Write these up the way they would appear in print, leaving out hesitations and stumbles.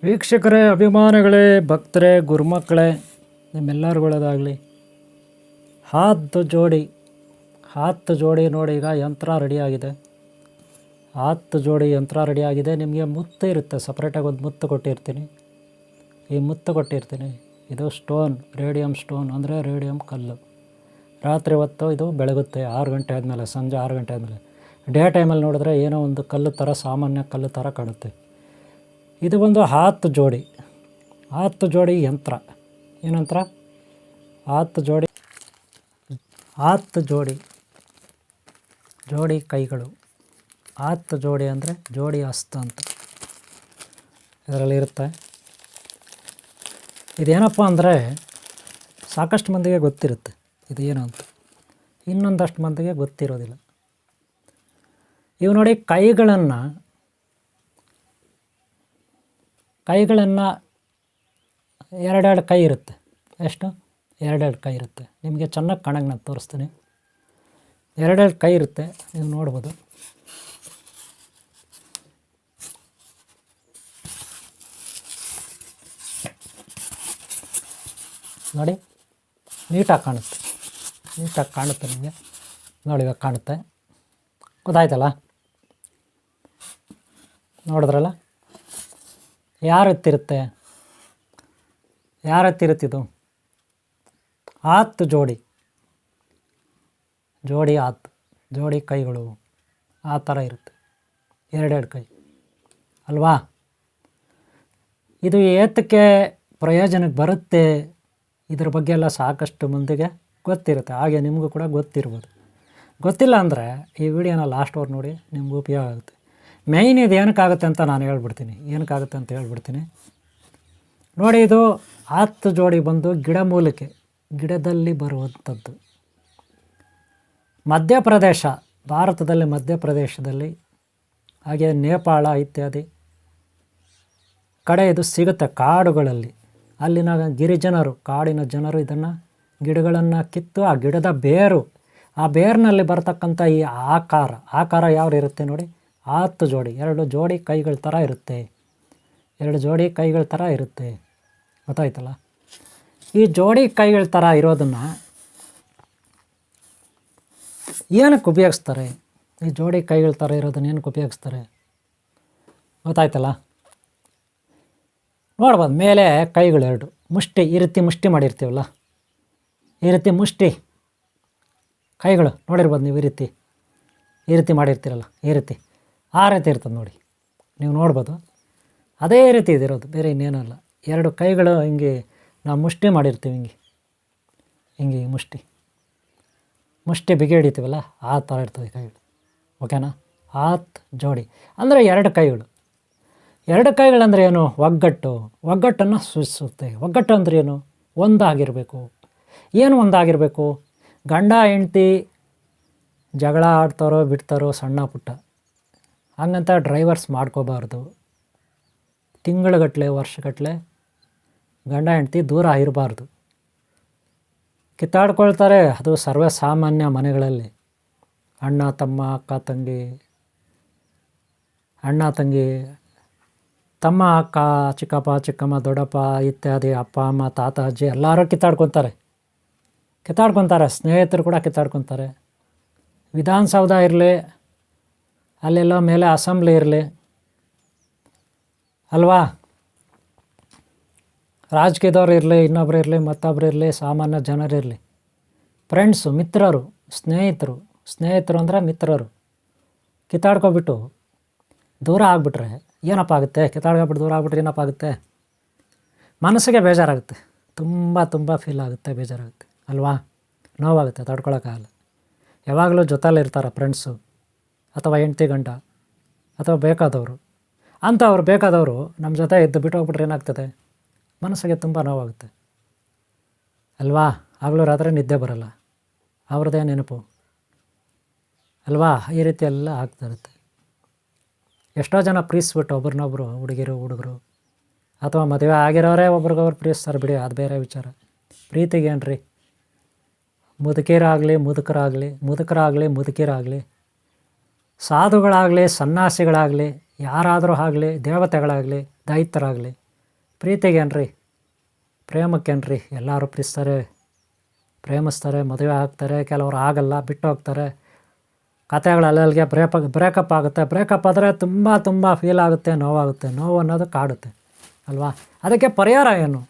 ವೀಕ್ಷಕರೇ, ಅಭಿಮಾನಿಗಳೇ, ಭಕ್ತರೇ, ಗುರುಮಕ್ಕಳೇ, ನಿಮ್ಮೆಲ್ಲರಿಗೊಳ್ಳೇದಾಗಲಿ. ಹತ್ತು ಜೋಡಿ ನೋಡಿ. ಈಗ ಯಂತ್ರ ರೆಡಿಯಾಗಿದೆ. 10 ಜೋಡಿ ಯಂತ್ರ ರೆಡಿಯಾಗಿದೆ. ನಿಮಗೆ ಮುತ್ತು ಇರುತ್ತೆ, ಸಪ್ರೇಟಾಗಿ ಒಂದು ಮುತ್ತು ಕೊಟ್ಟಿರ್ತೀನಿ. ಈ ಮುತ್ತು ಕೊಟ್ಟಿರ್ತೀನಿ. ಇದು ಸ್ಟೋನ್, ರೇಡಿಯಮ್ ಸ್ಟೋನ್ ಅಂದರೆ ರೇಡಿಯಮ್ ಕಲ್ಲು. ರಾತ್ರಿ ಹೊತ್ತು ಇದು ಬೆಳಗುತ್ತೆ 6 ಗಂಟೆ ಆದಮೇಲೆ, ಸಂಜೆ 6 ಗಂಟೆ ಆದಮೇಲೆ. ಡೇ ಟೈಮಲ್ಲಿ ನೋಡಿದ್ರೆ ಏನೋ ಒಂದು ಕಲ್ಲು ಥರ, ಸಾಮಾನ್ಯ ಕಲ್ಲು ಥರ ಕಾಣುತ್ತೆ. ಇದು ಒಂದು 10 ಜೋಡಿ ಯಂತ್ರ. ಏನಂತ್ರ? 10 ಜೋಡಿ ಕೈಗಳು. 10 ಜೋಡಿ ಅಂದರೆ ಜೋಡಿ ಹಸ್ತ ಅಂತ ಇದರಲ್ಲಿ ಇರುತ್ತೆ. ಇದೇನಪ್ಪ ಅಂದರೆ ಸಾಕಷ್ಟು ಮಂದಿಗೆ ಗೊತ್ತಿರುತ್ತೆ ಇದು ಏನು ಅಂತ, ಇನ್ನೊಂದಷ್ಟು ಮಂದಿಗೆ ಗೊತ್ತಿರೋದಿಲ್ಲ. ಇವು ನೋಡಿ, ಕೈಗಳನ್ನು ಎರಡೆರಡು ಕೈ ಇರುತ್ತೆ. ಎಷ್ಟು? ಎರಡೆರಡು ಕೈ ಇರುತ್ತೆ. ನಿಮಗೆ ಚೆನ್ನಾಗಿ ಕಾಣಂಗೆ ನಾನು ತೋರಿಸ್ತೀನಿ. ಎರಡೆರಡು ಕೈ ಇರುತ್ತೆ, ನೀವು ನೋಡ್ಬೋದು. ನೋಡಿ, ನೀಟಾಗಿ ಕಾಣುತ್ತೆ ನಿಮಗೆ. ನೋಡಿ, ಇವಾಗ ಕಾಣುತ್ತೆ. ಗೊತ್ತಾಯ್ತಲ್ಲ? ನೋಡಿದ್ರಲ್ಲ? ಯಾರ ಎತ್ತಿರುತ್ತೆ ಇದು? 10 ಜೋಡಿ ಕೈಗಳು ಆ ಥರ ಇರುತ್ತೆ. ಎರಡೆರಡು ಕೈ ಅಲ್ವಾ? ಇದು ಏತಕ್ಕೆ ಪ್ರಯೋಜನಕ್ಕೆ ಬರುತ್ತೆ, ಇದ್ರ ಬಗ್ಗೆ ಎಲ್ಲ ಸಾಕಷ್ಟು ಮಂದಿಗೆ ಗೊತ್ತಿರುತ್ತೆ. ಹಾಗೆ ನಿಮಗೂ ಕೂಡ ಗೊತ್ತಿರ್ಬೋದು. ಗೊತ್ತಿಲ್ಲ ಅಂದರೆ ಈ ವಿಡಿಯೋನ ಲಾಸ್ಟ್ವರೆಗೆ ನೋಡಿ, ನಿಮ್ಗೆ ಉಪಯೋಗ ಆಗುತ್ತೆ. ಮೇಯ್ನ್ ಇದು ಏನಕ್ಕಾಗುತ್ತೆ ಅಂತ ನಾನು ಹೇಳ್ಬಿಡ್ತೀನಿ. ನೋಡಿ, ಇದು 10 ಜೋಡಿ ಬಂದು ಗಿಡದಲ್ಲಿ ಬರುವಂಥದ್ದು. ಭಾರತದಲ್ಲಿ ಮಧ್ಯಪ್ರದೇಶದಲ್ಲಿ, ಹಾಗೆ ನೇಪಾಳ ಇತ್ಯಾದಿ ಕಡೆ ಇದು ಸಿಗುತ್ತೆ. ಕಾಡುಗಳಲ್ಲಿ ಅಲ್ಲಿನ ಗಿರಿಜನರು, ಕಾಡಿನ ಜನರು ಇದನ್ನು, ಗಿಡಗಳನ್ನು ಕಿತ್ತು ಆ ಗಿಡದ ಆ ಬೇರಿನಲ್ಲಿ ಬರ್ತಕ್ಕಂಥ ಈ ಆಕಾರ ಯಾವ ಇರುತ್ತೆ ನೋಡಿ, 10 ಜೋಡಿ, 2 ಜೋಡಿ ಕೈಗಳ ಥರ ಇರುತ್ತೆ. ಗೊತ್ತಾಯ್ತಲ್ಲ? ಈ ಜೋಡಿ ಕೈಗಳ ಥರ ಇರೋದನ್ನು ಏನಕ್ಕೆ ಉಪಯೋಗಿಸ್ತಾರೆ? ಈ ಜೋಡಿ ಕೈಗಳ ಥರ ಇರೋದನ್ನು ಏನಕ್ಕೆ ಉಪಯೋಗಿಸ್ತಾರೆ ಗೊತ್ತಾಯ್ತಲ್ಲ? ನೋಡ್ಬೋದು, ಮೇಲೆ ಕೈಗಳು 2 ಮುಷ್ಟಿ, ಈ ರೀತಿ ಮುಷ್ಟಿ ಮಾಡಿರ್ತೀವಲ್ಲ, ಈ ರೀತಿ ಮುಷ್ಟಿ ಕೈಗಳು ನೋಡಿರ್ಬೋದು ನೀವು. ಈ ರೀತಿ ಮಾಡಿರ್ತೀರಲ್ಲ, ಆ ರೀತಿ ಇರ್ತದೆ ನೋಡಿ, ನೀವು ನೋಡ್ಬೋದು. ಅದೇ ರೀತಿ ಇದಿರೋದು, ಬೇರೆ ಇನ್ನೇನಲ್ಲ. 2 ಕೈಗಳು ಹಿಂಗೆ ನಾವು ಮುಷ್ಟಿ ಮಾಡಿರ್ತೀವಿ, ಹಿಂಗೆ ಮುಷ್ಟಿ ಬಿಗಿ ಹಿಡಿತೀವಲ್ಲ, ಆ ಥರ ಇರ್ತದೆ ಕೈಗಳು. ಓಕೆನಾ? 10 ಜೋಡಿ ಅಂದರೆ 2 ಕೈಗಳು. 2 ಕೈಗಳಂದರೆ ಏನು? ಒಗ್ಗಟ್ಟನ್ನು ಸೂಚಿಸುತ್ತೆ. ಒಗ್ಗಟ್ಟು ಅಂದರೆ ಏನು? ಒಂದಾಗಿರಬೇಕು. ಏನು ಒಂದಾಗಿರಬೇಕು? ಗಂಡ ಹೆಂಡ್ತಿ ಜಗಳ ಆಡ್ತಾರೋ ಬಿಡ್ತಾರೋ ಸಣ್ಣ ಪುಟ್ಟ, ಹಂಗಂತ ಡ್ರೈವರ್ಸ್ ಮಾಡ್ಕೋಬಾರ್ದು. ತಿಂಗಳುಗಟ್ಟಲೆ, ವರ್ಷಗಟ್ಟಲೆ ಗಂಡ ಹೆಂಡ್ತಿ ದೂರ ಇರಬಾರ್ದು. ಕಿತ್ತಾಡ್ಕೊಳ್ತಾರೆ, ಅದು ಸರ್ವೇ ಸಾಮಾನ್ಯ ಮನೆಗಳಲ್ಲಿ. ಅಣ್ಣ ತಮ್ಮ, ಅಕ್ಕ ತಂಗಿ, ತಮ್ಮ ಅಕ್ಕ, ಚಿಕ್ಕಪ್ಪ ಚಿಕ್ಕಮ್ಮ, ದೊಡ್ಡಪ್ಪ ಇತ್ಯಾದಿ, ಅಪ್ಪ ಅಮ್ಮ, ತಾತ ಅಜ್ಜಿ ಎಲ್ಲರೂ ಕಿತ್ತಾಡ್ಕೊತಾರೆ. ಸ್ನೇಹಿತರು ಕೂಡ ಕಿತ್ತಾಡ್ಕೊತಾರೆ. ವಿಧಾನಸೌಧ ಇರಲಿ, ಅಲ್ಲೆಲ್ಲೋ ಮೇಲೆ ಅಸೆಂಬ್ಲಿ ಇರಲಿ ಅಲ್ವಾ, ರಾಜಕೀಯದವ್ರು ಇರಲಿ, ಇನ್ನೊಬ್ರು ಇರಲಿ, ಮತ್ತೊಬ್ರು ಇರಲಿ, ಸಾಮಾನ್ಯ ಜನರಿರಲಿ, ಫ್ರೆಂಡ್ಸು, ಮಿತ್ರರು, ಸ್ನೇಹಿತರು ಅಂದರೆ ಮಿತ್ರರು ಕಿತ್ತಾಡ್ಕೊಬಿಟ್ಟು ದೂರ ಆಗಿಬಿಟ್ರೆ ಏನಪ್ಪ ಆಗುತ್ತೆ? ಕಿತ್ತಾಡ್ಕೊಬಿಟ್ಟು ದೂರ ಆಗಿಬಿಟ್ರೆ ಏನಪ್ಪ ಆಗುತ್ತೆ? ಮನಸ್ಸಿಗೆ ಬೇಜಾರಾಗುತ್ತೆ. ತುಂಬ ಫೀಲ್ ಆಗುತ್ತೆ, ಬೇಜಾರಾಗುತ್ತೆ ಅಲ್ವಾ? ನೋವಾಗುತ್ತೆ, ತಡ್ಕೊಳಕ್ಕಾಗಲ್ಲ. ಯಾವಾಗಲೂ ಜೊತೆಲಿರ್ತಾರೆ ಫ್ರೆಂಡ್ಸು, ಅಥವಾ ಹೆಂಡ್ತಿ ಗಂಡ, ಅಥವಾ ಬೇಕಾದವರು. ಬೇಕಾದವರು ನಮ್ಮ ಜೊತೆ ಇದ್ದು ಬಿಟ್ಟು ಹೋಗ್ಬಿಟ್ರೆ ಏನಾಗ್ತದೆ? ಮನಸ್ಸಿಗೆ ತುಂಬ ನೋವಾಗುತ್ತೆ ಅಲ್ವಾ? ಆಗಲೂ ರಾತ್ರಿ ನಿದ್ದೆ ಬರಲ್ಲ, ಅವ್ರದ್ದೇ ನೆನಪು ಅಲ್ವಾ? ಈ ರೀತಿ ಎಲ್ಲ ಆಗ್ತಾಯಿರುತ್ತೆ. ಎಷ್ಟೋ ಜನ ಪ್ರೀತಿಸ್ಬಿಟ್ಟು ಒಬ್ರನ್ನೊಬ್ರು, ಹುಡುಗರು ಅಥವಾ ಮದುವೆ ಆಗಿರೋರೇ ಒಬ್ರಿಗೊಬ್ರು ಪ್ರೀತಿಸ್ತಾರೆ ಬಿಡಿ, ಅದು ಬೇರೆ ವಿಚಾರ. ಪ್ರೀತಿಗೇನ್ರಿ, ಮುದುಕರಾಗಲಿ, ಸಾಧುಗಳಾಗಲಿ, ಸನ್ಯಾಸಿಗಳಾಗಲಿ, ಯಾರಾದರೂ ಆಗಲಿ, ದೇವತೆಗಳಾಗಲಿ, ದೈತ್ಯರಾಗಲಿ, ಪ್ರೀತಿಗೇನ್ರಿ, ಪ್ರೇಮಕ್ಕೇನ್ರಿ, ಎಲ್ಲರೂ ಪ್ರೇಮಿಸ್ತಾರೆ, ಮದುವೆ ಆಗ್ತಾರೆ, ಕೆಲವರು ಆಗಲ್ಲ, ಬಿಟ್ಟು ಹೋಗ್ತಾರೆ. ಕತೆಗಳು ಅಲ್ಲಲ್ಲಿಗೆ ಬ್ರೇಕಪ್ ಆಗುತ್ತೆ. ಬ್ರೇಕಪ್ ಆದರೆ ತುಂಬ ಫೀಲ್ ಆಗುತ್ತೆ, ನೋವಾಗುತ್ತೆ. ನೋವು ಅನ್ನೋದು ಕಾಡುತ್ತೆ ಅಲ್ವಾ? ಅದಕ್ಕೆ ಪರಿಹಾರ ಏನು?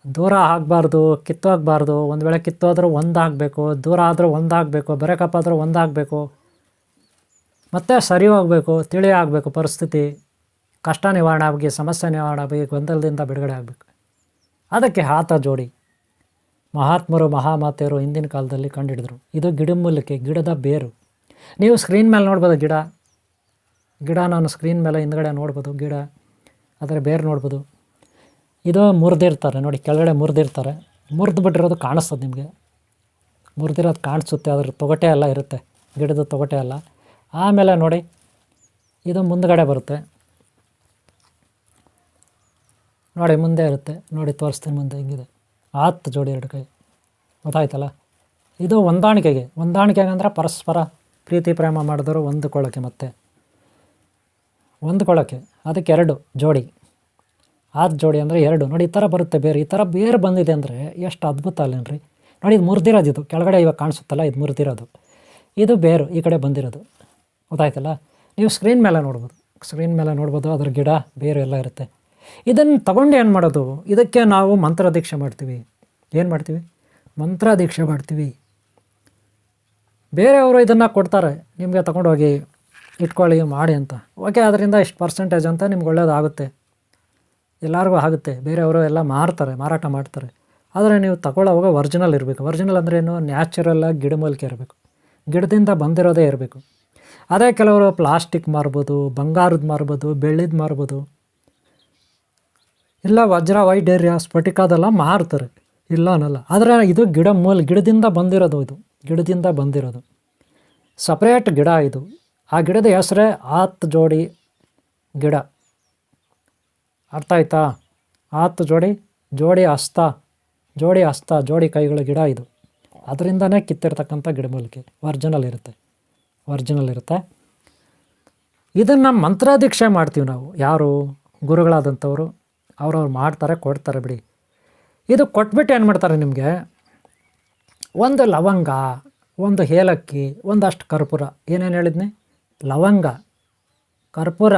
ದೂರ ಆಗಬಾರ್ದು, ಕಿತ್ತೋಗಬಾರ್ದು. ಒಂದು ವೇಳೆ ಕಿತ್ತೋದ್ರೂ ಒಂದಾಗಬೇಕು, ದೂರ ಆದರೂ ಒಂದಾಗಬೇಕು, ಬ್ರೇಕಪ್ ಆದರೂ ಒಂದಾಗಬೇಕು, ಮತ್ತೆ ಸರಿ ಹೋಗಬೇಕು, ತಿಳಿ ಆಗಬೇಕು ಪರಿಸ್ಥಿತಿ, ಕಷ್ಟ ನಿವಾರಣೆ ಆಗಿ, ಸಮಸ್ಯೆ ನಿವಾರಣೆ ಆಗಿ, ಗೊಂದಲದಿಂದ ಬಿಡುಗಡೆ ಆಗಬೇಕು. ಅದಕ್ಕೆ ಹಾತ ಜೋಡಿ ಮಹಾತ್ಮರು ಮಹಾಮಾತೆಯರು ಹಿಂದಿನ ಕಾಲದಲ್ಲಿ ಕಂಡುಹಿಡಿದ್ರು. ಇದು ಗಿಡಮೂಲಿಕೆ, ಗಿಡದ ಬೇರು. ನೀವು ಸ್ಕ್ರೀನ್ ಮೇಲೆ ನೋಡ್ಬೋದು ಗಿಡ ನಾನು ಸ್ಕ್ರೀನ್ ಮೇಲೆ ಹಿಂದ್ಗಡೆ ನೋಡ್ಬೋದು. ಗಿಡ ಅದರ ಬೇರು ನೋಡ್ಬೋದು. ಇದು ಮುರಿದಿರ್ತಾರೆ ನೋಡಿ, ಕೆಳಗಡೆ ಮುರಿದಿರ್ತಾರೆ. ಮುರಿದು ಬಿಟ್ಟಿರೋದು ಕಾಣಿಸ್ತದೆ ನಿಮಗೆ, ಮುರಿದಿರೋದು ಕಾಣಿಸುತ್ತೆ. ಅದ್ರ ತೊಗಟೆ ಎಲ್ಲ ಇರುತ್ತೆ, ಗಿಡದ ತೊಗಟೆ ಎಲ್ಲ. ಆಮೇಲೆ ನೋಡಿ, ಇದು ಮುಂದ್ಗಡೆ ಬರುತ್ತೆ ನೋಡಿ, ಮುಂದೆ ಇರುತ್ತೆ ನೋಡಿ, ತೋರಿಸ್ತೀನಿ ಮುಂದೆ. ಹಿಂಗಿದೆ ಆತ್ ಜೋಡಿ 2 ಕೈ, ಗೊತ್ತಾಯ್ತಲ್ಲ? ಇದು ಹೊಂದಾಣಿಕೆಗೆ ಅಂದರೆ ಪರಸ್ಪರ ಪ್ರೀತಿ ಪ್ರೇಮ ಮಾಡಿದವರು ಹೊಂದ್ಕೊಳ್ಳೋಕ್ಕೆ. ಅದಕ್ಕೆ 2 ಜೋಡಿ, ಆತ್ ಜೋಡಿ ಅಂದರೆ 2 ನೋಡಿ. ಈ ಥರ ಬರುತ್ತೆ ಬೇರೆ. ಈ ಥರ ಬೇರೆ ಬಂದಿದೆ ಅಂದರೆ ಎಷ್ಟು ಅದ್ಭುತ ಅಲ್ಲೇನ್ರಿ? ನೋಡಿ, ಇದು ಮುರಿದಿರೋದು, ಇದು ಕೆಳಗಡೆ ಇವಾಗ ಕಾಣಿಸುತ್ತಲ್ಲ, ಇದು ಮುರಿದಿರೋದು, ಇದು ಬೇರು ಈ ಕಡೆ ಬಂದಿರೋದು, ಗೊತ್ತಾಯ್ತಲ್ಲ? ನೀವು ಸ್ಕ್ರೀನ್ ಮೇಲೆ ನೋಡ್ಬೋದು. ಅದ್ರ ಗಿಡ ಬೇರು ಎಲ್ಲ ಇರುತ್ತೆ. ಇದನ್ನು ತಗೊಂಡು ಏನು ಮಾಡೋದು? ಇದಕ್ಕೆ ನಾವು ಮಂತ್ರ ದೀಕ್ಷೆ ಮಾಡ್ತೀವಿ. ಏನು ಮಾಡ್ತೀವಿ? ಮಂತ್ರ ದೀಕ್ಷೆ ಮಾಡ್ತೀವಿ. ಬೇರೆಯವರು ಇದನ್ನು ಕೊಡ್ತಾರೆ ನಿಮಗೆ, ತಗೊಂಡೋಗಿ ಇಟ್ಕೊಳ್ಳಿ ಮಾಡಿ ಅಂತ. ಓಕೆ, ಅದರಿಂದ ಇಷ್ಟು ಪರ್ಸೆಂಟೇಜ್ ಅಂತ ನಿಮ್ಗೆ ಒಳ್ಳೇದಾಗುತ್ತೆ, ಎಲ್ಲರಿಗೂ ಆಗುತ್ತೆ. ಬೇರೆಯವರು ಎಲ್ಲ ಮಾರಾಟ ಮಾಡ್ತಾರೆ. ಆದರೆ ನೀವು ತಗೊಳ್ಳೋವಾಗ ಒರಿಜಿನಲ್ ಇರಬೇಕು. ಒರಿಜಿನಲ್ ಅಂದರೆ ಏನು? ನ್ಯಾಚುರಲ್ಲಾಗಿ ಗಿಡಮೂಲಿಕೆ ಇರಬೇಕು, ಗಿಡದಿಂದ ಬಂದಿರೋದೇ ಇರಬೇಕು. ಅದೇ ಕೆಲವರು ಪ್ಲಾಸ್ಟಿಕ್ ಮಾರ್ಬೋದು, ಬಂಗಾರದ ಮಾರ್ಬೋದು, ಬೆಳ್ಳಿದು ಮಾರ್ಬೋದು, ಇಲ್ಲ ವಜ್ರ ವೈಡೂರ್ಯ ಸ್ಫಟಿಕದೆಲ್ಲ ಮಾರ್ತಾರೆ, ಇಲ್ಲ ಅನ್ನಲ್ಲ. ಆದರೆ ಇದು ಗಿಡದಿಂದ ಬಂದಿರೋದು ಸಪ್ರೇಟ್ ಗಿಡ ಇದು. ಆ ಗಿಡದ ಹೆಸರೇ ಆತ್ ಜೋಡಿ ಗಿಡ. ಅರ್ಥ ಆಯ್ತಾ? ಆತ್ ಜೋಡಿ ಹಸ್ತ, ಜೋಡಿ ಕೈಗಳ ಗಿಡ ಇದು. ಅದರಿಂದನೇ ಕಿತ್ತಿರ್ತಕ್ಕಂಥ ಗಿಡಮೂಲಿಕೆ ಒರಿಜಿನಲ್ ಇರುತ್ತೆ. ಇದನ್ನು ಮಂತ್ರದೀಕ್ಷೆ ಮಾಡ್ತೀವಿ ನಾವು. ಯಾರು ಗುರುಗಳಾದಂಥವ್ರು ಅವ್ರವ್ರು ಮಾಡ್ತಾರೆ, ಕೊಡ್ತಾರೆ ಬಿಡಿ. ಇದು ಕೊಟ್ಬಿಟ್ಟು ಏನು ಮಾಡ್ತಾರೆ ನಿಮಗೆ? ಒಂದು ಲವಂಗ, ಒಂದು ಏಲಕ್ಕಿ, ಒಂದಷ್ಟು ಕರ್ಪೂರ. ಏನೇನು ಹೇಳಿದ್ನಿ? ಲವಂಗ, ಕರ್ಪೂರ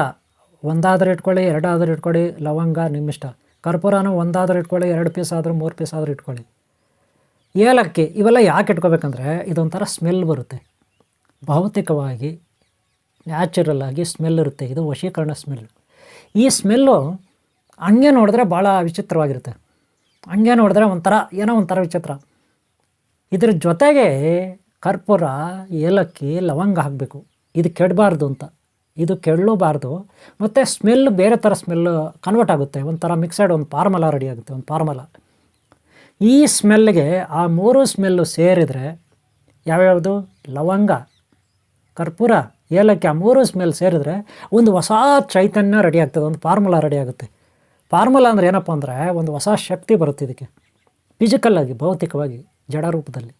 ಒಂದಾದರೂ ಇಟ್ಕೊಳ್ಳಿ, 2 ಆದರೂ ಇಟ್ಕೊಳ್ಳಿ. ಲವಂಗ ನಿಮ್ಮಿಷ್ಟ. ಕರ್ಪೂರನೂ 1 ಆದರೂ ಇಟ್ಕೊಳ್ಳಿ, 2 ಪೀಸ್ ಆದರೂ 3 ಪೀಸ್ ಆದರೂ ಇಟ್ಕೊಳ್ಳಿ. ಏಲಕ್ಕಿ ಇವೆಲ್ಲ ಯಾಕೆ ಇಟ್ಕೋಬೇಕಂದ್ರೆ ಇದೊಂಥರ ಸ್ಮೆಲ್ ಬರುತ್ತೆ. ಭೌತಿಕವಾಗಿ ನ್ಯಾಚುರಲ್ಲಾಗಿ ಸ್ಮೆಲ್ ಇರುತ್ತೆ. ಇದು ವಶೀಕರಣ ಸ್ಮೆಲ್. ಈ ಸ್ಮೆಲ್ಲು ಹಂಗೆ ನೋಡಿದ್ರೆ ಭಾಳ ವಿಚಿತ್ರವಾಗಿರುತ್ತೆ. ಹಂಗೆ ನೋಡಿದ್ರೆ ಒಂಥರ ವಿಚಿತ್ರ. ಇದ್ರ ಜೊತೆಗೆ ಕರ್ಪೂರ, ಏಲಕ್ಕಿ, ಲವಂಗ ಹಾಕಬೇಕು. ಇದು ಕೆಡಬಾರ್ದು ಅಂತ, ಇದು ಕೆಡಲೂಬಾರ್ದು. ಮತ್ತು ಸ್ಮೆಲ್ ಬೇರೆ ಥರ ಸ್ಮೆಲ್ಲು ಕನ್ವರ್ಟ್ ಆಗುತ್ತೆ. ಒಂಥರ ಮಿಕ್ಸೆಡ್ ಒಂದು ಫಾರ್ಮುಲಾ ರೆಡಿ ಆಗುತ್ತೆ, ಒಂದು ಫಾರ್ಮುಲಾ. ಈ ಸ್ಮೆಲ್ಗೆ ಆ 3 ಸ್ಮೆಲ್ಲು ಸೇರಿದರೆ, ಯಾವ್ಯಾವುದು? ಲವಂಗ, ಕರ್ಪೂರ, ಏಲಕ್ಕಿ, ಆ 3 ಸ್ಮೆಲ್ ಸೇರಿದ್ರೆ ಒಂದು ಹೊಸ ಚೈತನ್ಯ ರೆಡಿ ಆಗ್ತದೆ, ಒಂದು ಫಾರ್ಮುಲಾ ರೆಡಿ ಆಗುತ್ತೆ. ಫಾರ್ಮುಲಾ ಅಂದರೆ ಏನಪ್ಪ ಅಂದರೆ ಒಂದು ಹೊಸ ಶಕ್ತಿ ಬರುತ್ತೆ ಇದಕ್ಕೆ. ಫಿಸಿಕಲ್ಲಾಗಿ, ಭೌತಿಕವಾಗಿ, ಜಡ ರೂಪದಲ್ಲಿ,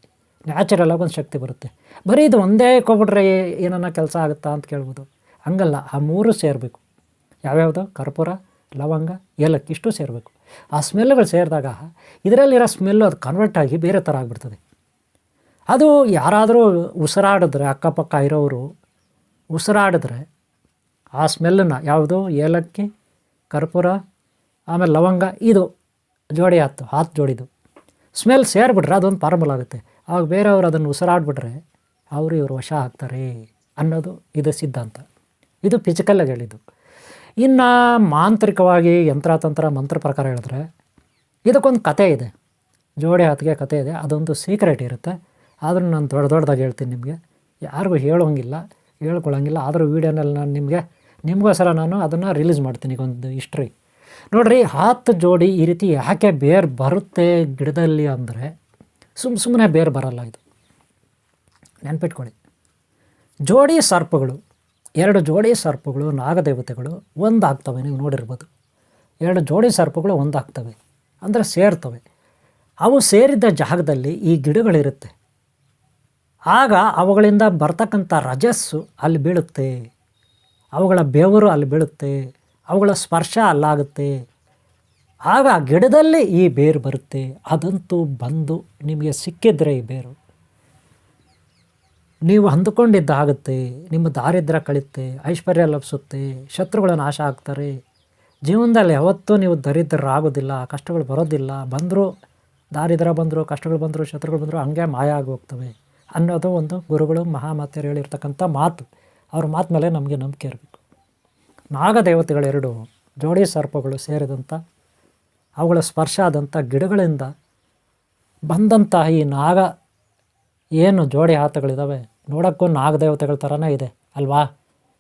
ನ್ಯಾಚುರಲಾಗಿ ಒಂದು ಶಕ್ತಿ ಬರುತ್ತೆ. ಬರೀ ಇದು ಒಂದೇ ಕೊಬಿಟ್ರೆ ಏನನ್ನ ಕೆಲಸ ಆಗುತ್ತಾ ಅಂತ ಕೇಳ್ಬೋದು. ಹಂಗಲ್ಲ, ಆ 3 ಸೇರಬೇಕು. ಯಾವ್ಯಾವುದು? ಕರ್ಪೂರ, ಲವಂಗ, ಏಲಕ್ಕಿ, ಇಷ್ಟು ಸೇರಬೇಕು. ಆ ಸ್ಮೆಲ್ಗಳು ಸೇರಿದಾಗ ಇದರಲ್ಲಿರೋ ಸ್ಮೆಲ್ಲು ಅದು ಕನ್ವರ್ಟ್ ಆಗಿ ಬೇರೆ ಥರ ಆಗಿಬಿಡ್ತದೆ. ಅದು ಯಾರಾದರೂ ಉಸಿರಾಡಿದ್ರೆ, ಅಕ್ಕಪಕ್ಕ ಇರೋರು ಉಸಿರಾಡಿದ್ರೆ ಆ ಸ್ಮೆಲ್ಲನ್ನು, ಯಾವುದು? ಏಲಕ್ಕಿ, ಕರ್ಪೂರ, ಆಮೇಲೆ ಲವಂಗ, ಇದು ಜೋಡಿ ಹಾತ್ ಜೋಡಿದು ಸ್ಮೆಲ್ ಸೇರಿಬಿಟ್ರೆ ಅದೊಂದು ಫಾರ್ಮುಲಾ ಆಗುತ್ತೆ. ಆವಾಗ ಬೇರೆಯವರು ಅದನ್ನು ಉಸಿರಾಡ್ಬಿಟ್ರೆ ಇವರು ವಶ ಆಗ್ತಾರೆ ಅನ್ನೋದು ಇದು ಸಿದ್ಧಾಂತ. ಇದು ಫಿಸಿಕಲ್ಲಾಗಿ ಹೇಳಿದ್ದು. ಇನ್ನು ಮಾಂತ್ರಿಕವಾಗಿ ಯಂತ್ರತಂತ್ರ ಮಂತ್ರ ಪ್ರಕಾರ ಹೇಳಿದ್ರೆ ಇದಕ್ಕೊಂದು ಕತೆ ಇದೆ, ಜೋಡಿ ಹಾತಿಗೆ ಕತೆ ಇದೆ. ಅದೊಂದು ಸೀಕ್ರೆಟ್ ಇರುತ್ತೆ. ಆದರೂ ನಾನು ದೊಡ್ಡದಾಗಿ ಹೇಳ್ತೀನಿ ನಿಮಗೆ, ಯಾರಿಗೂ ಹೇಳ್ಕೊಳ್ಳೋಂಗಿಲ್ಲ. ಆದರೂ ವೀಡಿಯೋನಲ್ಲಿ ನಾನು ನಿಮಗೋಸ್ಕರ ನಾನು ಅದನ್ನು ರಿಲೀಸ್ ಮಾಡ್ತೀನಿ. ಈಗ ಒಂದು ಹಿಸ್ಟ್ರಿ ನೋಡಿರಿ. ಹಾತ್ ಜೋಡಿ ಈ ರೀತಿ ಯಾಕೆ ಬೇರು ಬರುತ್ತೆ ಗಿಡದಲ್ಲಿ ಅಂದರೆ, ಸುಮ್ಮನೆ ಬೇರು ಬರಲ್ಲ. ಇದು ನೆನ್ಪಿಟ್ಕೊಳ್ಳಿ. ಜೋಡಿ ಸರ್ಪಗಳು, 2 ಜೋಡಿ ಸರ್ಪಗಳು, ನಾಗದೇವತೆಗಳು ಒಂದಾಗ್ತವೆ. ನೀವು ನೋಡಿರ್ಬೋದು. 2 ಜೋಡಿ ಸರ್ಪಗಳು ಒಂದಾಗ್ತವೆ ಅಂದರೆ ಸೇರ್ತವೆ. ಅವು ಸೇರಿದ್ದ ಜಾಗದಲ್ಲಿ ಈ ಗಿಡಗಳಿರುತ್ತೆ. ಆಗ ಅವುಗಳಿಂದ ಬರ್ತಕ್ಕಂಥ ರಜಸ್ಸು ಅಲ್ಲಿ ಬೀಳುತ್ತೆ, ಅವುಗಳ ಬೆವರು ಅಲ್ಲಿ ಬೀಳುತ್ತೆ, ಅವುಗಳ ಸ್ಪರ್ಶ ಅಲ್ಲಾಗುತ್ತೆ. ಆಗ ಗಿಡದಲ್ಲಿ ಈ ಬೇರು ಬರುತ್ತೆ. ಅದಂತೂ ಬಂದು ನಿಮಗೆ ಸಿಕ್ಕಿದ್ರೆ ಈ ಬೇರು ನೀವು ಅಂದುಕೊಂಡಿದ್ದಾಗುತ್ತೆ. ನಿಮ್ಮ ದಾರಿದ್ರ್ಯ ಕಳೆಯುತ್ತೆ, ಐಶ್ವರ್ಯ ಲಭಿಸುತ್ತೆ, ಶತ್ರುಗಳ ನಾಶ ಆಗ್ತಾರೆ. ಜೀವನದಲ್ಲಿ ಯಾವತ್ತೂ ನೀವು ದರಿದ್ರರಾಗೋದಿಲ್ಲ, ಕಷ್ಟಗಳು ಬರೋದಿಲ್ಲ. ಬಂದರೂ ದಾರಿದ್ರ್ಯ ಬಂದರು, ಕಷ್ಟಗಳು ಬಂದರು, ಶತ್ರುಗಳು ಬಂದರು, ಹಂಗೆ ಮಾಯ ಆಗಿ ಹೋಗ್ತವೆ ಅನ್ನೋದು ಒಂದು ಗುರುಗಳು ಮಹಾಮಾತೆಯರು ಹೇಳಿರ್ತಕ್ಕಂಥ ಮಾತು. ಅವ್ರ ಮಾತು ಮೇಲೆ ನಮಗೆ ನಂಬಿಕೆ ಇರಬೇಕು. ನಾಗದೇವತೆಗಳೆರಡು ಜೋಡಿ ಸರ್ಪಗಳು ಸೇರಿದಂಥ ಅವುಗಳ ಸ್ಪರ್ಶ ಆದಂಥ ಗಿಡಗಳಿಂದ ಬಂದಂಥ ಈ ನಾಗ ಏನು ಜೋಡಿ ಆತಗಳಿದ್ದಾವೆ, ನೋಡೋಕ್ಕೂ ನಾಗದೇವತೆಗಳ ಥರನೇ ಇದೆ ಅಲ್ವಾ?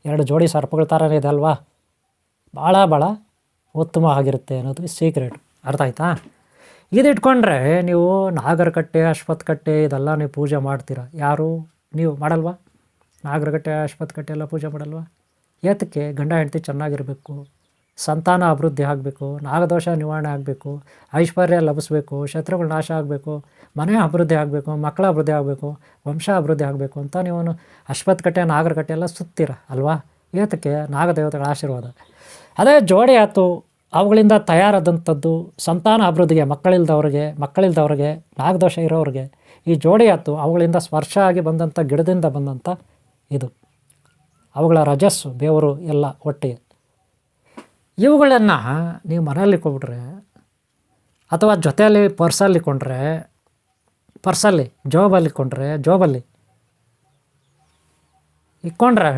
ಎರಡು ಜೋಡಿ ಸರ್ಪಗಳ ಥರನೇ ಇದೆ ಅಲ್ವಾ? ಭಾಳ ಉತ್ತಮ ಆಗಿರುತ್ತೆ ಅನ್ನೋದು ಸೀಕ್ರೆಟ್. ಅರ್ಥ ಆಯ್ತಾ? ಇದಿಟ್ಕೊಂಡ್ರೆ ನೀವು ನಾಗರಕಟ್ಟೆ, ಅಶ್ವತ್ಥಕಟ್ಟೆ ಇದೆಲ್ಲ ನೀವು ಪೂಜೆ ಮಾಡ್ತೀರಾ. ಯಾರು ನೀವು ಮಾಡಲ್ವಾ? ನಾಗರಕಟ್ಟೆ, ಅಶ್ವತ್ಥಕಟ್ಟೆ ಎಲ್ಲ ಪೂಜೆ ಮಾಡಲ್ವಾ? ಏತಕ್ಕೆ? ಗಂಡ ಹೆಂಡತಿ ಚೆನ್ನಾಗಿರಬೇಕು, ಸಂತಾನ ಅಭಿವೃದ್ಧಿ ಆಗಬೇಕು, ನಾಗದೋಷ ನಿವಾರಣೆ ಆಗಬೇಕು, ಐಶ್ವರ್ಯ ಲಭಿಸ್ಬೇಕು, ಶತ್ರುಗಳು ನಾಶ ಆಗಬೇಕು, ಮನೆ ಅಭಿವೃದ್ಧಿ ಆಗಬೇಕು, ಮಕ್ಕಳ ಅಭಿವೃದ್ಧಿ ಆಗಬೇಕು, ವಂಶ ಅಭಿವೃದ್ಧಿ ಆಗಬೇಕು ಅಂತ ನೀವು ಅಶ್ವತ್ಥಕಟ್ಟೆ, ನಾಗರಕಟ್ಟೆ ಎಲ್ಲ ಸುತ್ತೀರ ಅಲ್ವಾ? ಏತಕ್ಕೆ? ನಾಗದೇವತೆಗಳ ಆಶೀರ್ವಾದ. ಅದೇ ಜೋಡಿ ಆಯ್ತು, ಅವುಗಳಿಂದ ತಯಾರಾದಂಥದ್ದು ಸಂತಾನ ಅಭಿವೃದ್ಧಿಗೆ, ಮಕ್ಕಳಿಲ್ದವ್ರಿಗೆ, ನಾಗದೋಷ ಇರೋರಿಗೆ ಈ ಜೋಡಿ ಆಯ್ತು. ಅವುಗಳಿಂದ ಸ್ಪರ್ಶ ಆಗಿ ಬಂದಂಥ ಗಿಡದಿಂದ ಬಂದಂಥ ಇದು ಅವುಗಳ ರಜಸ್ಸು, ಬೇವರು ಎಲ್ಲ ಒಟ್ಟಿಗೆ. ಇವುಗಳನ್ನು ನೀವು ಮನೆಯಲ್ಲಿ ಇಟ್ಕೊಬಿಟ್ರೆ ಅಥವಾ ಜೊತೆಯಲ್ಲಿ ಪರ್ಸಲ್ಲಿ ಇಟ್ಕೊಂಡ್ರೆ, ಜೋಬಲ್ಲಿ ಇಟ್ಕೊಂಡ್ರೆ